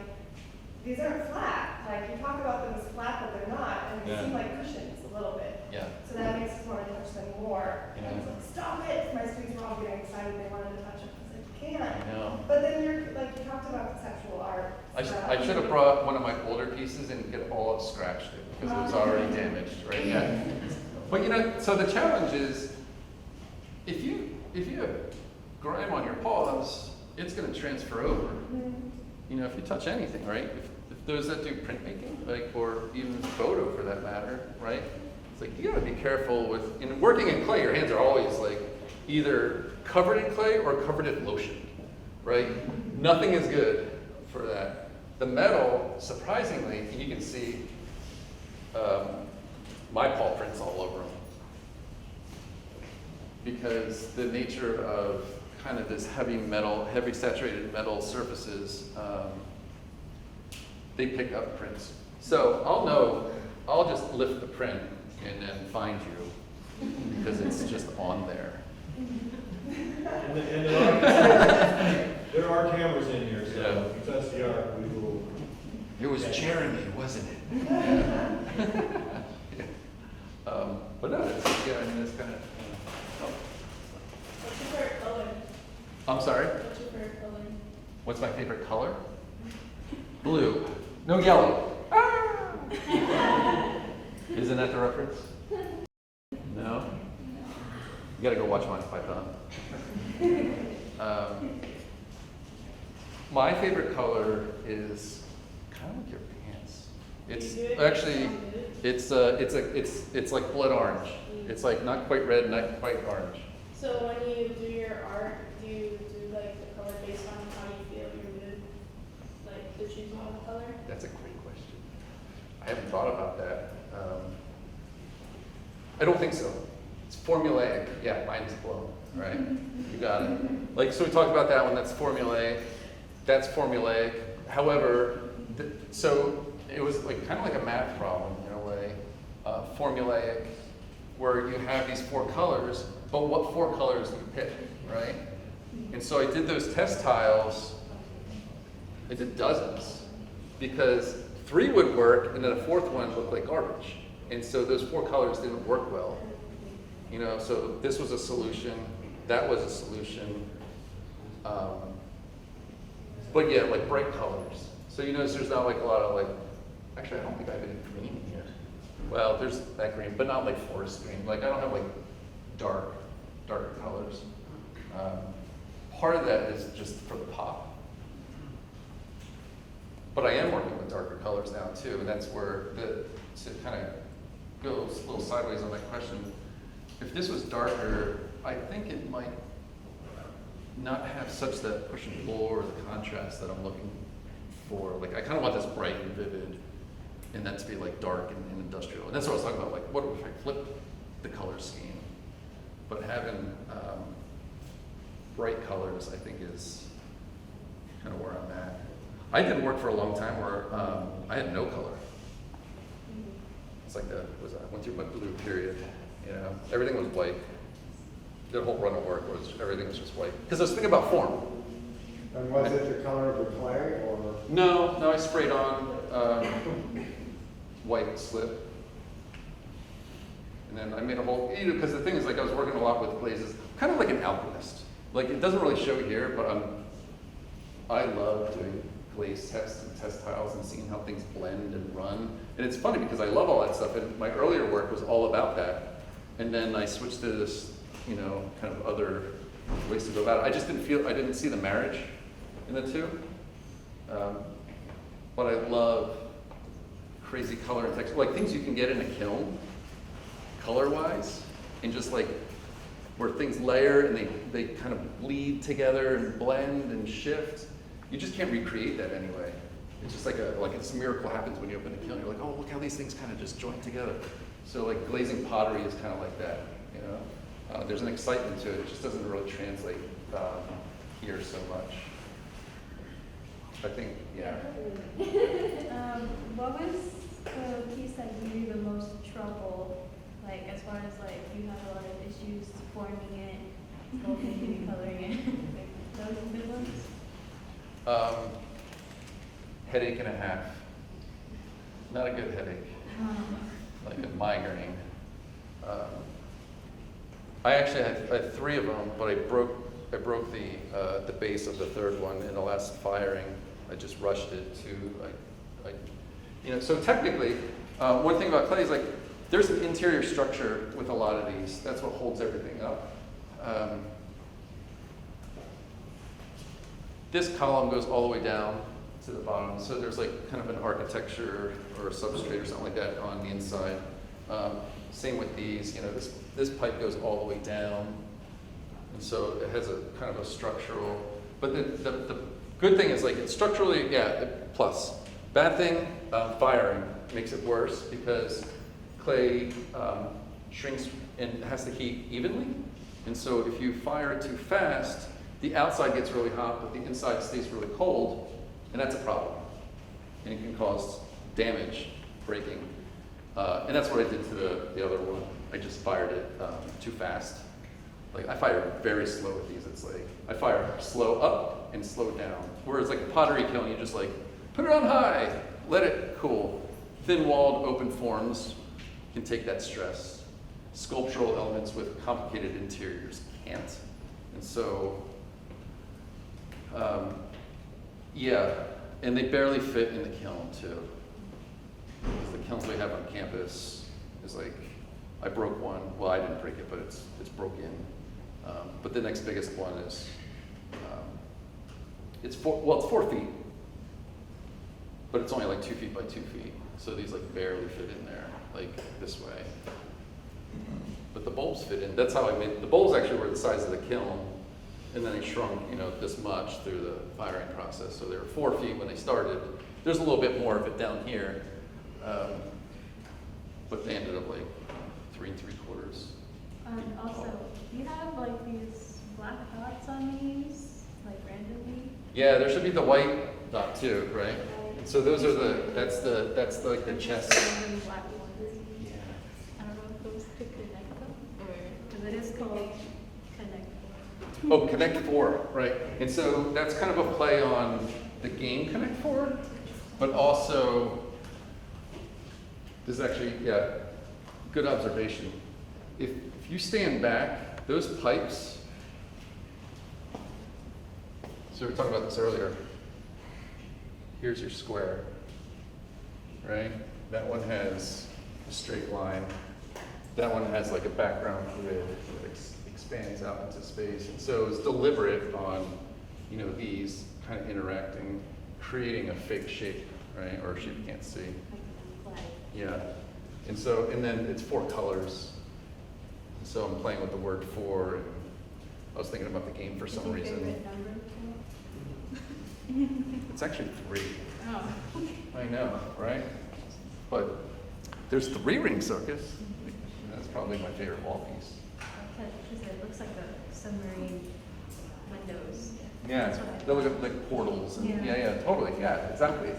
these aren't flat. Like you talk about them as flat, but they're not, and they seem like cushions a little bit. Yeah. So that makes us want to touch them more. Yeah. And it's like, stop it! My students were all getting excited. They wanted to touch them. I was like, you can't. I know. But then you talked about conceptual art. I should have brought one of my older pieces and get all it scratched it because it was already damaged, right? Yeah. But so the challenge is, if you have grime on your paws, it's going to transfer over. Mm-hmm. If you touch anything, right? If those that do printmaking, or even photo for that matter, right? It's like you got to be careful with. In working in clay, your hands are always like either covered in clay or covered in lotion, right? Nothing is good for that. The metal, surprisingly, and you can see my paw prints all over them because the nature of kind of this heavy saturated metal surfaces, they pick up prints. So I'll just lift the print and then find you because it's just on there. And there are cameras in here, so if you touch the art, we will. It was Jeremy, wasn't it? But no, it's kind of. What's your favorite color? I'm sorry? What's your favorite color? What's my favorite color? Blue. No yellow. Ah! Isn't that the reference? No? You gotta go watch Monty Python. My favorite color is kind of like your pants. It's actually, it's like blood orange. It's like not quite red, not quite orange. So when you do your art, do you do like the color based on how you feel your mood? Like the choosing of the color? That's a great question. I haven't thought about that. I don't think so. It's formulaic. Yeah, mine's blown, right? You got it. Like, so we talked about that one, that's formulaic. That's formulaic. However, so it was like kind of like a math problem in a way. Formulaic, where you have these 4 colors, but what 4 colors do you pick, right? And so I did those test tiles. I did dozens, because 3 would work, and then a 4th one looked like garbage. And so those 4 colors didn't work well. You know, so this was a solution, that was a solution. But yeah, like bright colors. So you notice there's not like a lot of like, actually I don't think I have any green in here. Well, there's that green, but not like forest green. Like I don't have like darker colors. Part of that is just for the pop. But I am working with darker colors now too, and that's where to kind of go a little sideways on my question. If this was darker, I think it might not have such that push and pull or the contrast that I'm looking for. Like I kind of want this bright and vivid, and that to be like dark and industrial. And that's what I was talking about. Like, what if I flip the color scheme? But having bright colors, I think, is kind of where I'm at. I did work for a long time where I had no color. It's like I went through my blue period. You know, everything was white. The whole run of work was everything was just white. Because I was thinking about form. And was it the color of the clay or? No, I sprayed on white slip. And then I made a whole, because the thing is, like, I was working a lot with glazes, kind of like an alchemist. Like, it doesn't really show here, but I love doing glaze tests and test tiles and seeing how things blend and run. And it's funny because I love all that stuff, and my earlier work was all about that. And then I switched to this, you know, kind of other ways to go about it. I just didn't see the marriage in the two. But I love crazy color and texture, like things you can get in a kiln, color-wise, and just like where things layer and they kind of bleed together and blend and shift. You just can't recreate that anyway. It's just like it's a miracle happens when you open a kiln. You're like, oh, look how these things kind of just join together. So like glazing pottery is kind of like that, you know. There's an excitement to it. It just doesn't really translate here so much. I think, yeah. What was the piece that gave you the most trouble? Like as far as like you have a lot of issues forming it, sculpting, coloring it. Like those good ones? Headache and a half. Not a good headache. Like a migraine. I actually had 3 of them, but I broke the base of the 3rd one in the last firing. I just rushed it to, so technically, one thing about clay is like, there's an interior structure with a lot of these. That's what holds everything up. This column goes all the way down to the bottom. So there's like kind of an architecture or a substrate or something like that on the inside. Same with these, this pipe goes all the way down. And so it has a kind of a structural, but the good thing is like it's structurally, plus. Bad thing, firing makes it worse because clay shrinks and has to heat evenly. And so if you fire it too fast, the outside gets really hot, but the inside stays really cold, and that's a problem. And it can cause damage, breaking. And that's what I did to the other one. I just fired it too fast. Like I fire very slow with these. It's like I fire slow up and slow down. Whereas like a pottery kiln, you just like put it on high, let it cool. Thin-walled open forms can take that stress. Sculptural elements with complicated interiors can't. And so Yeah, and they barely fit in the kiln too. The kilns we have on campus is like, I broke one. Well, I didn't break it, but it's broken. But the next biggest one is, it's 4 feet, but it's only like 2 feet by 2 feet. So these like barely fit in there, like this way. But the bulbs fit in. That's how I made, the bulbs actually were the size of the kiln, and then they shrunk, this much through the firing process. So they were 4 feet when they started. There's a little bit more of it down here, but they ended up like 3 3/4. Also, do you have like these black dots on these, like randomly? Yeah, there should be the white dot too, right? And so those are that's like the chest. Random black ones. Yeah. I don't know if those could connect them, or, because it is called connect. Oh, Connect 4, right. And so that's kind of a play on the game Connect 4, but also, this is actually, yeah, good observation. If you stand back, those pipes, so we were talking about this earlier. Here's your square, right? That one has a straight line. That one has like a background grid that expands out into space. And so it's deliberate on, these kind of interacting, creating a fake shape, right? Or a shape you can't see. Yeah. And so, and then it's 4 colors. So I'm playing with the word 4, and I was thinking about the game for some reason. It's actually 3. Oh. I know, right? But there's 3 ring circus. That's probably my favorite wall piece. Because it looks like a submarine windows. Yeah, they look like portals. And yeah, totally. Yeah, exactly.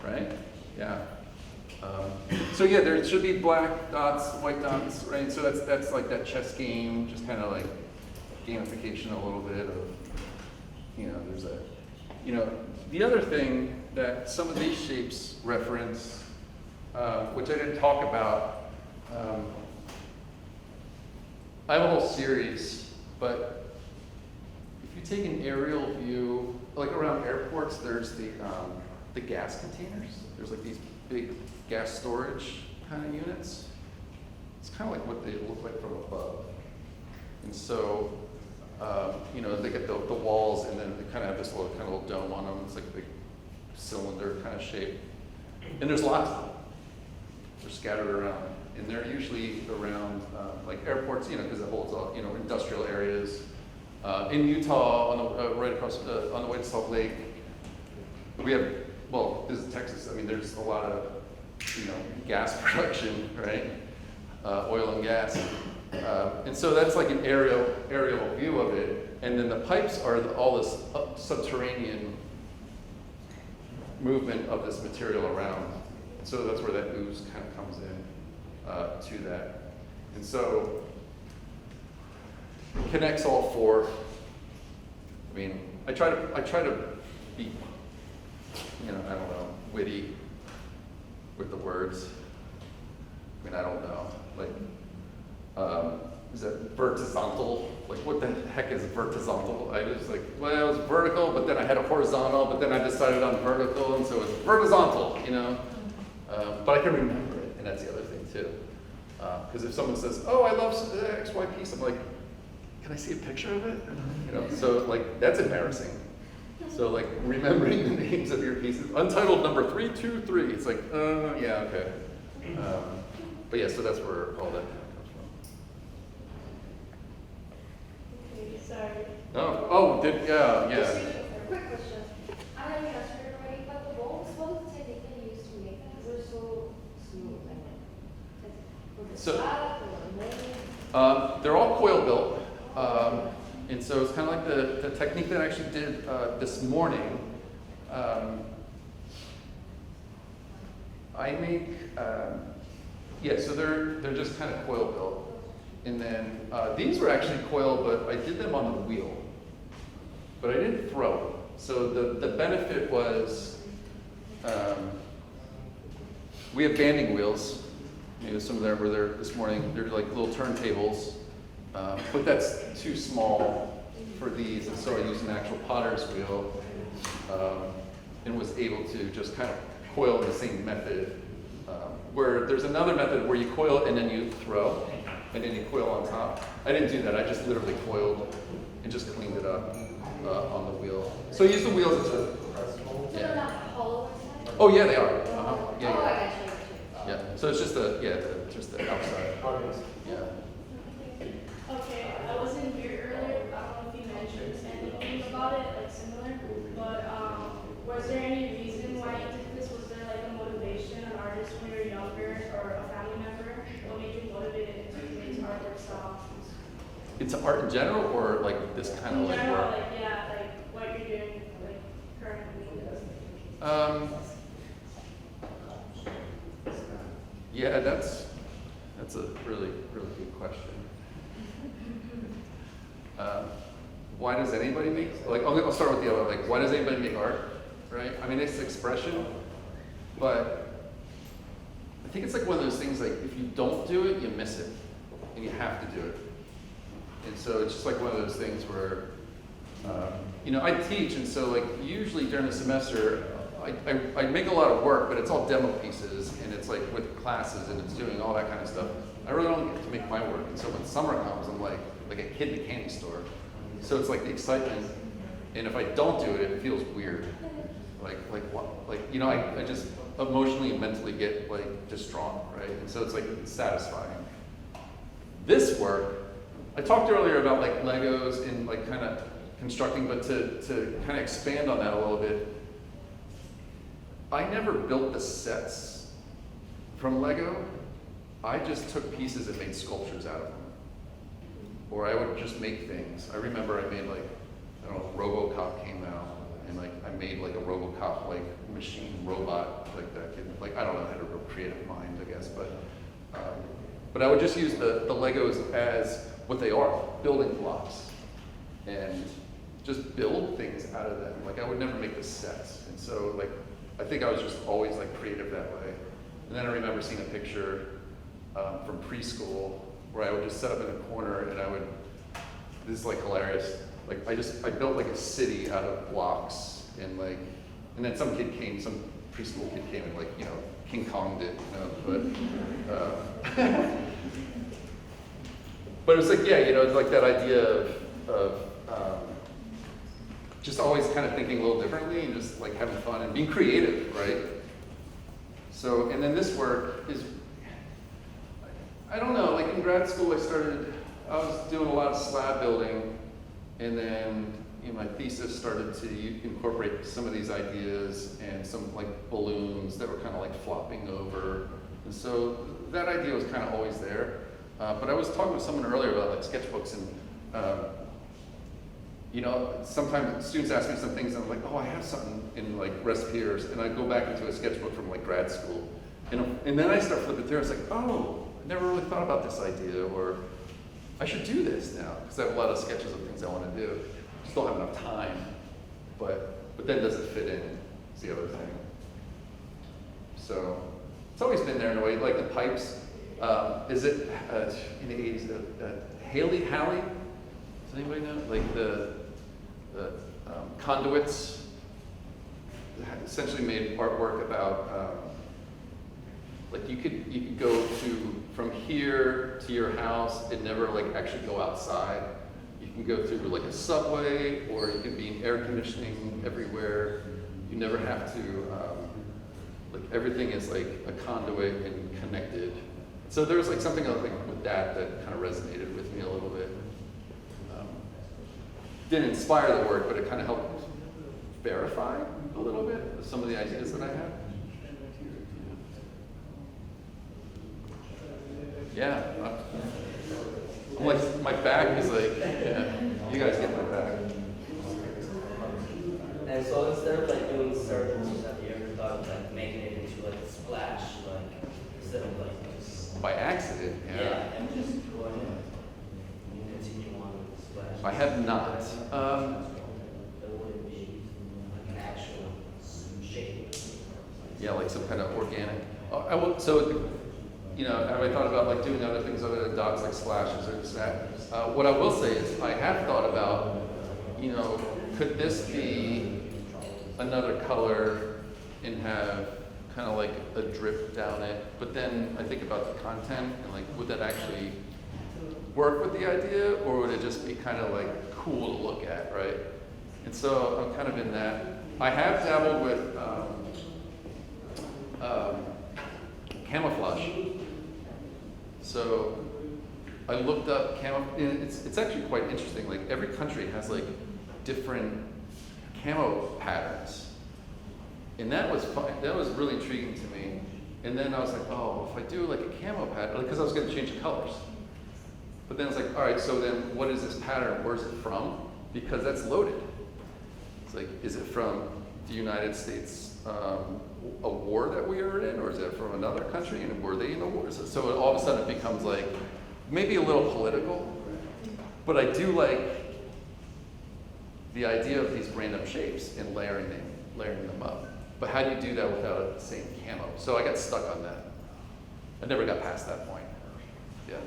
Right? Yeah. So yeah, there should be black dots, white dots, right? So that's like that chess game, just kind of like gamification a little bit of, there's a, the other thing that some of these shapes reference, which I didn't talk about, I have a whole series, but if you take an aerial view, like around airports, there's the gas containers. There's like these big gas storage kind of units. It's kind of like what they look like from above. And so, they get the walls, and then they kind of have this little dome on them. It's like a big cylinder kind of shape. And there's lots of them. They're scattered around. And they're usually around like airports, because it holds all, industrial areas. In Utah, right across on the way to Salt Lake, we have, this is Texas. I mean, there's a lot of, gas production, right? Oil and gas. And so that's like an aerial view of it. And then the pipes are all this subterranean movement of this material around. So that's where that ooze kind of comes in to that. And so it connects all 4. I mean, I try to be, I don't know, witty with the words. I mean, I don't know. Like, is that vertical? Like, what the heck is vertical? I was like, well, it was vertical, but then I had a horizontal, but then I decided on vertical, and so it's vertical, But I can remember it, and that's the other thing too. Because if someone says, oh, I love XY piece, I'm like, can I see a picture of it? So like, that's embarrassing. So like, remembering the names of your pieces, untitled number 323, it's like, yeah, okay. But yeah, so that's where all that comes from. Okay, sorry. Just a quick question. I know you answered it already, but the bulbs, what was technically used to make them? Because they're so smooth. So- flat or made? They're all coil built. And so it's kind of like the technique that I actually did this morning. I make, so they're just kind of coil built. And then these were actually coil, but I did them on the wheel. But I didn't throw them. So the benefit was, we have banding wheels. Some of them were there this morning. They're like little turntables. But that's too small for these, and so I used an actual potter's wheel. and was able to just kind of coil in the same method. Where there's another method where you coil and then you throw, and then you coil on top. I didn't do that. I just literally coiled and just cleaned it up on the wheel. So use the wheels as a So they're not hollow inside? Oh yeah, they are. Uh-huh. Yeah, Oh, I yeah. got you. Yeah. So it's just just the outside. Yeah. Okay, I wasn't here earlier. I don't know if you mentioned anything about it, like similar. But was there any reason why you did this? Was there like a motivation, an artist when you were younger, or a family member? What made you motivated to make artwork style? It's art in general, or like this kind of In like general, work. like yeah, like what you're doing, like currently. Yeah, that's a really good question. Why does anybody make, like, I'll start with the other, like, why does anybody make art, right? I mean, it's expression, but I think it's like one of those things, like, if you don't do it, you miss it, and you have to do it. And so it's just like one of those things where, I teach, and so like, usually during the semester, I make a lot of work, but it's all demo pieces, and it's like with classes, and it's doing all that kind of stuff. I really don't get to make my work, and so when summer comes, I'm like a kid in a candy store. So it's like the excitement, and if I don't do it, it feels weird. Like what? I just emotionally and mentally get like distraught, right? And so it's like satisfying. This work, I talked earlier about like Legos and like kind of constructing, but to kind of expand on that a little bit, I never built the sets from Lego. I just took pieces and made sculptures out of them. Or I would just make things. I remember I made like, I don't know, RoboCop came out, and like I made like a RoboCop like machine robot like that kid. Like I don't know, I had a real creative mind, I guess, but I would just use the Legos as what they are, building blocks, and just build things out of them. Like I would never make the sets, and so like I think I was just always like creative that way. And then I remember seeing a picture from preschool where I would just set up in a corner and this is like hilarious. Like I built like a city out of blocks and then some preschool kid came and like, King Kong'd it, but it was like, it's like that idea of just always kind of thinking a little differently and just like having fun and being creative, right? So, and then this work is, I don't know, like in grad school I was doing a lot of slab building, and then my thesis started to incorporate some of these ideas and some like balloons that were kind of like flopping over. And so that idea was kind of always there. But I was talking with someone earlier about like sketchbooks, and sometimes students ask me some things and I'm like, oh, I have something in like recipes, and I go back into a sketchbook from like grad school. And then I start flipping through, it's like, oh, I never really thought about this idea, or I should do this now, because I have a lot of sketches of things I want to do. Just don't have enough time, but then does it fit in, is the other thing. So it's always been there in a way, like the pipes. Is it, in the 80s, Halley? Does anybody know? Like the conduits, essentially made artwork about, like you could go from here to your house and never like actually go outside. You can go through like a subway, or you can be in air conditioning everywhere. You never have to, like everything is like a conduit and connected. So there's like something like with that kind of resonated with me a little bit. Didn't inspire the work, but it kind of helped verify a little bit of some of the ideas that I had. Yeah. I'm like, my back is like, yeah, you guys get my back. And so instead of like doing circles, have you ever thought of like making it into like a splash, like instead of like By accident, yeah. and just going and continue on with the splash? I have not. It wouldn't be like an actual shape. Yeah, like some kind of organic. I will, so, have I thought about like doing other things other than dots, like splashes or this that? What I will say is I have thought about, could this be another color and have kind of like a drip down it. But then I think about the content and like, would that actually work with the idea, or would it just be kind of like cool to look at, right? And so I'm kind of in that. I have dabbled with camouflage. So I looked up it's actually quite interesting. Like every country has like different camo patterns. And that was fun. That was really intriguing to me. And then I was like, oh, if I do like a camo pattern, because I was going to change the colors. But then it's like, all right, so then what is this pattern? Where's it from? Because that's loaded. It's like, is it from the United States, a war that we were in, or is it from another country? And were they in a war? So all of a sudden it becomes like, maybe a little political, but I do like the idea of these random shapes and layering them up. But how do you do that without saying camo? So I got stuck on that. I never got past that point. Yeah,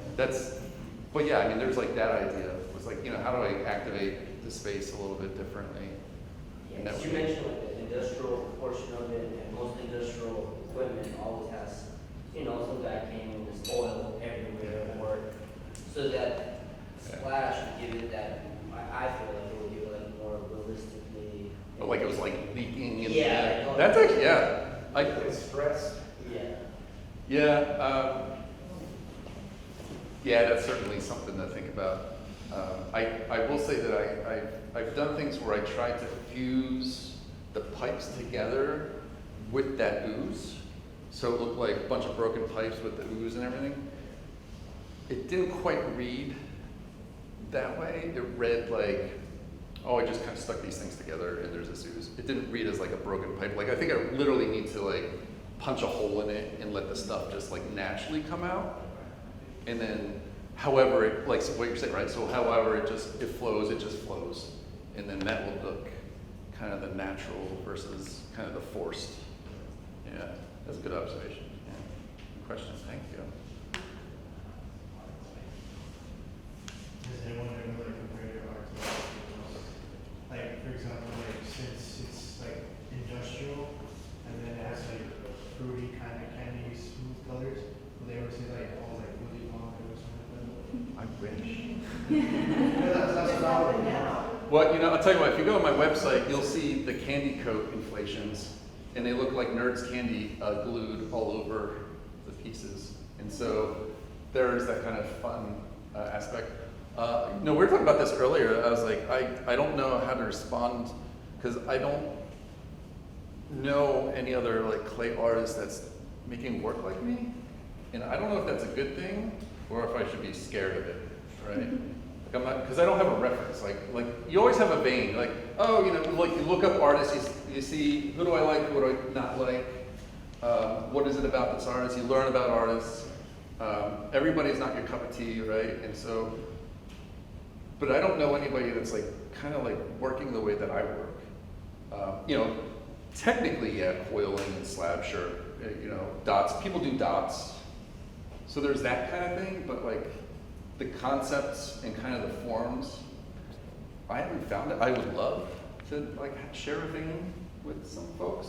but yeah, I mean, there's like that idea. It was like, how do I activate the space a little bit differently? Yeah, you mentioned like the industrial portion of it, and most industrial equipment always has, some guy came in with oil everywhere, or so that splash would give it that, I feel like it would give it like more realistically. But like it was like leaking. Yeah. That's actually, yeah. It's stress. Yeah. Yeah. Yeah, that's certainly something to think about. I will say that I've done things where I tried to fuse the pipes together with that ooze. So it looked like a bunch of broken pipes with the ooze and everything. It didn't quite read that way. It read like, oh, I just kind of stuck these things together and there's this ooze. It didn't read as like a broken pipe. Like I think I literally need to like punch a hole in it and let the stuff just like naturally come out. And then however it, like what you're saying, right? So however it flows, it just flows. And then that will look kind of the natural versus kind of the forced. Yeah, that's a good observation. Yeah. Good question, thank you. Does anyone ever like compare art to like, for example, like since it's like industrial and then it has like fruity kind of candy smooth colors, will they ever say like like Willy Wonka or something like that? I wish. That's what I would know. Well, I'll tell you what, if you go on my website, you'll see the candy coat inflations, and they look like Nerds candy glued all over the pieces. And so there's that kind of fun aspect. We were talking about this earlier. I was like, I don't know how to respond, because I don't know any other like clay artist that's making work like me. And I don't know if that's a good thing, or if I should be scared of it, right? Because I don't have a reference. Like you always have a vein. Like, like you look up artists, you see who do I like, who do I not like. What is it about this artist? You learn about artists. Everybody's not your cup of tea, right? And so, but I don't know anybody that's like kind of like working the way that I work. Technically, yeah, coiling and slab, sure. Dots. People do dots. So there's that kind of thing, but like the concepts and kind of the forms, I haven't found it. I would love to like share a vein with some folks.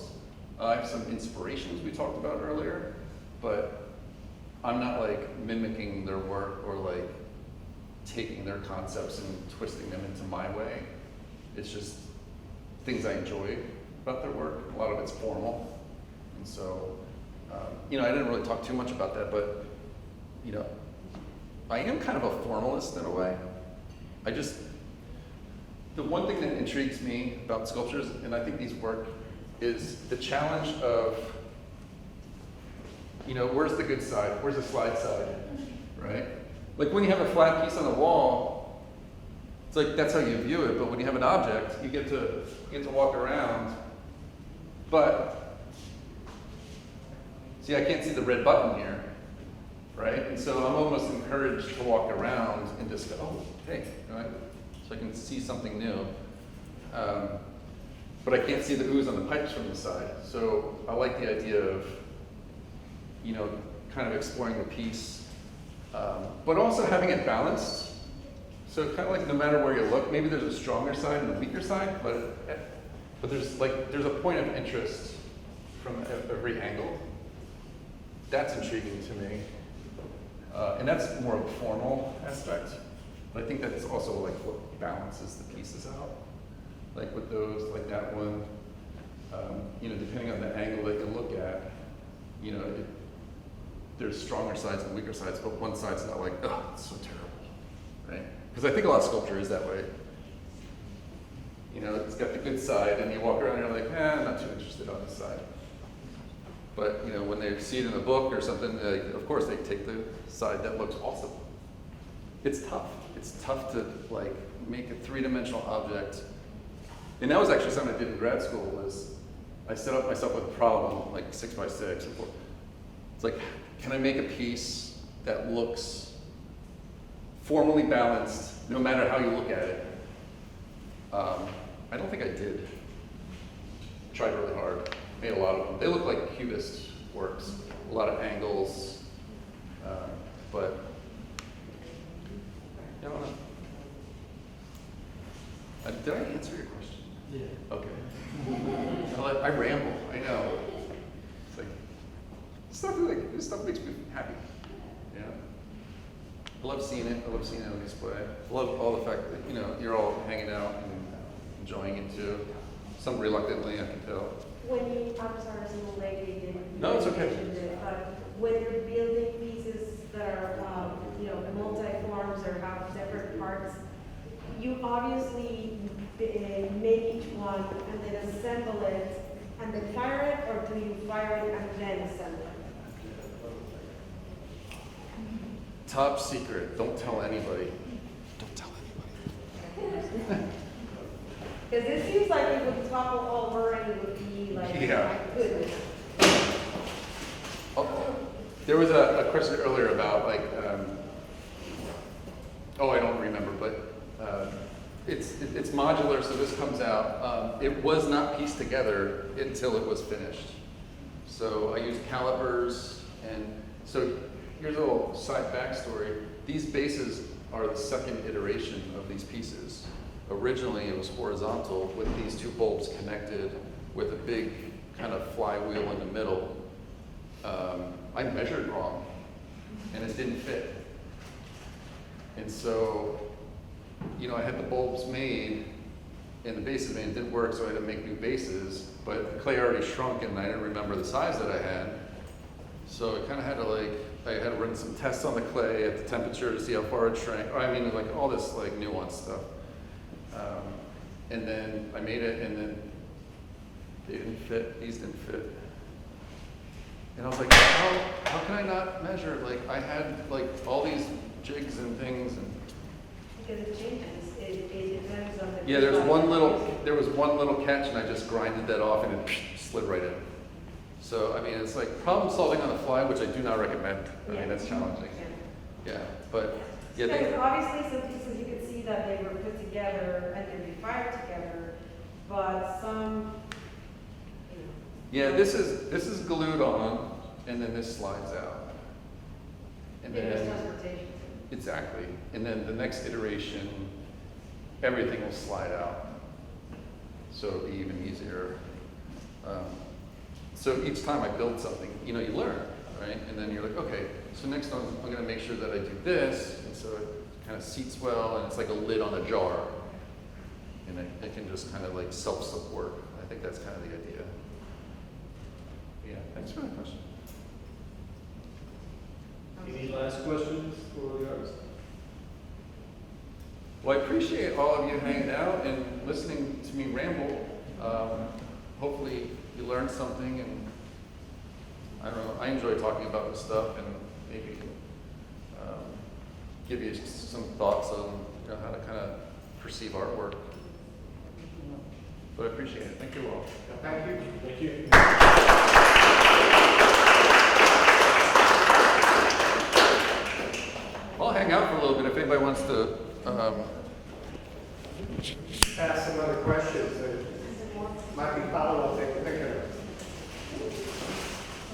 I have some inspirations we talked about earlier, but I'm not like mimicking their work or like taking their concepts and twisting them into my way. It's just things I enjoy about their work. A lot of it's formal. And so, I didn't really talk too much about that, but I am kind of a formalist in a way. The one thing that intrigues me about sculptures, and I think these work, is the challenge of, where's the good side? Where's the slide side, right? Like when you have a flat piece on the wall, it's like that's how you view it, but when you have an object, you get to walk around. But, see, I can't see the red button here. Right? And so I'm almost encouraged to walk around and just go, oh, hey, right? So I can see something new. But I can't see the ooze on the pipes from the side. So I like the idea of, kind of exploring the piece, but also having it balanced. So kind of like no matter where you look, maybe there's a stronger side and a weaker side, but but there's a point of interest from every angle. That's intriguing to me. And that's more of a formal aspect. But I think that's also like what balances the pieces out. Like with those, like that one, you know, depending on the angle that you look at, you know, there's stronger sides and weaker sides, but one side's not like, oh, it's so terrible, right? Because I think a lot of sculpture is that way. You know, it's got the good side, and you walk around and you're like, I'm not too interested on this side. But, you know, when they see it in a book or something, of course they take the side that looks awesome. It's tough. It's tough to, like, make a three-dimensional object. And that was actually something I did in grad school, was I set up myself with a problem, like 6 by 6. It's like, can I make a piece that looks formally balanced, no matter how you look at it? I don't think I did. Tried really hard. Made a lot of them. They look like cubist works. A lot of angles. But I don't know. Did I answer your question? Yeah. Okay. I ramble. I know. It's like this stuff makes me happy. Yeah. I love seeing it. I love seeing it on display. I love all the fact that, you know, you're all hanging out and enjoying it too. Some reluctantly, I can tell. When you, I'm sorry, I was a little late, you didn't. No, it's okay. mention it, but when you're building pieces that are, you know, multi-forms or have different parts, you obviously make each one and then assemble it and then fire it, or do you fire it and then assemble it? Top secret. Don't tell anybody. Don't tell anybody. Because it seems like it would topple over and it would be like, Yeah. my goodness. Oh, there was a question earlier about like, I don't remember, but it's modular, so this comes out. It was not pieced together until it was finished. So I used calipers, and so here's a little side backstory. These bases are the second iteration of these pieces. Originally, it was horizontal with these two bulbs connected with a big kind of flywheel in the middle. I measured wrong, and it didn't fit. And so, you know, I had the bulbs made, and the bases made, it didn't work, so I had to make new bases, but the clay already shrunk, and I didn't remember the size that I had. So I kind of had to I had to run some tests on the clay at the temperature to see how far it shrank. Like all this like nuanced stuff. And then I made it, and then they didn't fit, these didn't fit. And I was like, how can I not measure? Like I had like all these jigs and things, and Because it changes, it depends on the. yeah, there was one little catch, and I just grinded that off, and it slid right in. So I mean, it's like problem solving on the fly, which I do not recommend. I mean, that's challenging. Yeah, but yeah, Because obviously some pieces you could see that they were put together and then they fired together, but some, you know. yeah, this is glued on, and then this slides out. And There's then transportation. exactly, and then the next iteration, everything will slide out, so it'll be even easier. So each time I build something, you know, you learn, right? And then you're like, okay, so next time I'm going to make sure that I do this, and so it kind of seats well, and it's like a lid on a jar, and it can just kind of like self-support. I think that's kind of the idea. Yeah, thanks for the question. Any last questions for the artist? Well, I appreciate all of you hanging out and listening to me ramble. Hopefully you learned something, and I don't know, I enjoy talking about this stuff, and maybe give you some thoughts on, you know, how to kind of perceive artwork. But I appreciate it. Thank you all. Thank you. Thank you. I'll hang out for a little bit if anybody wants to Ask some other questions.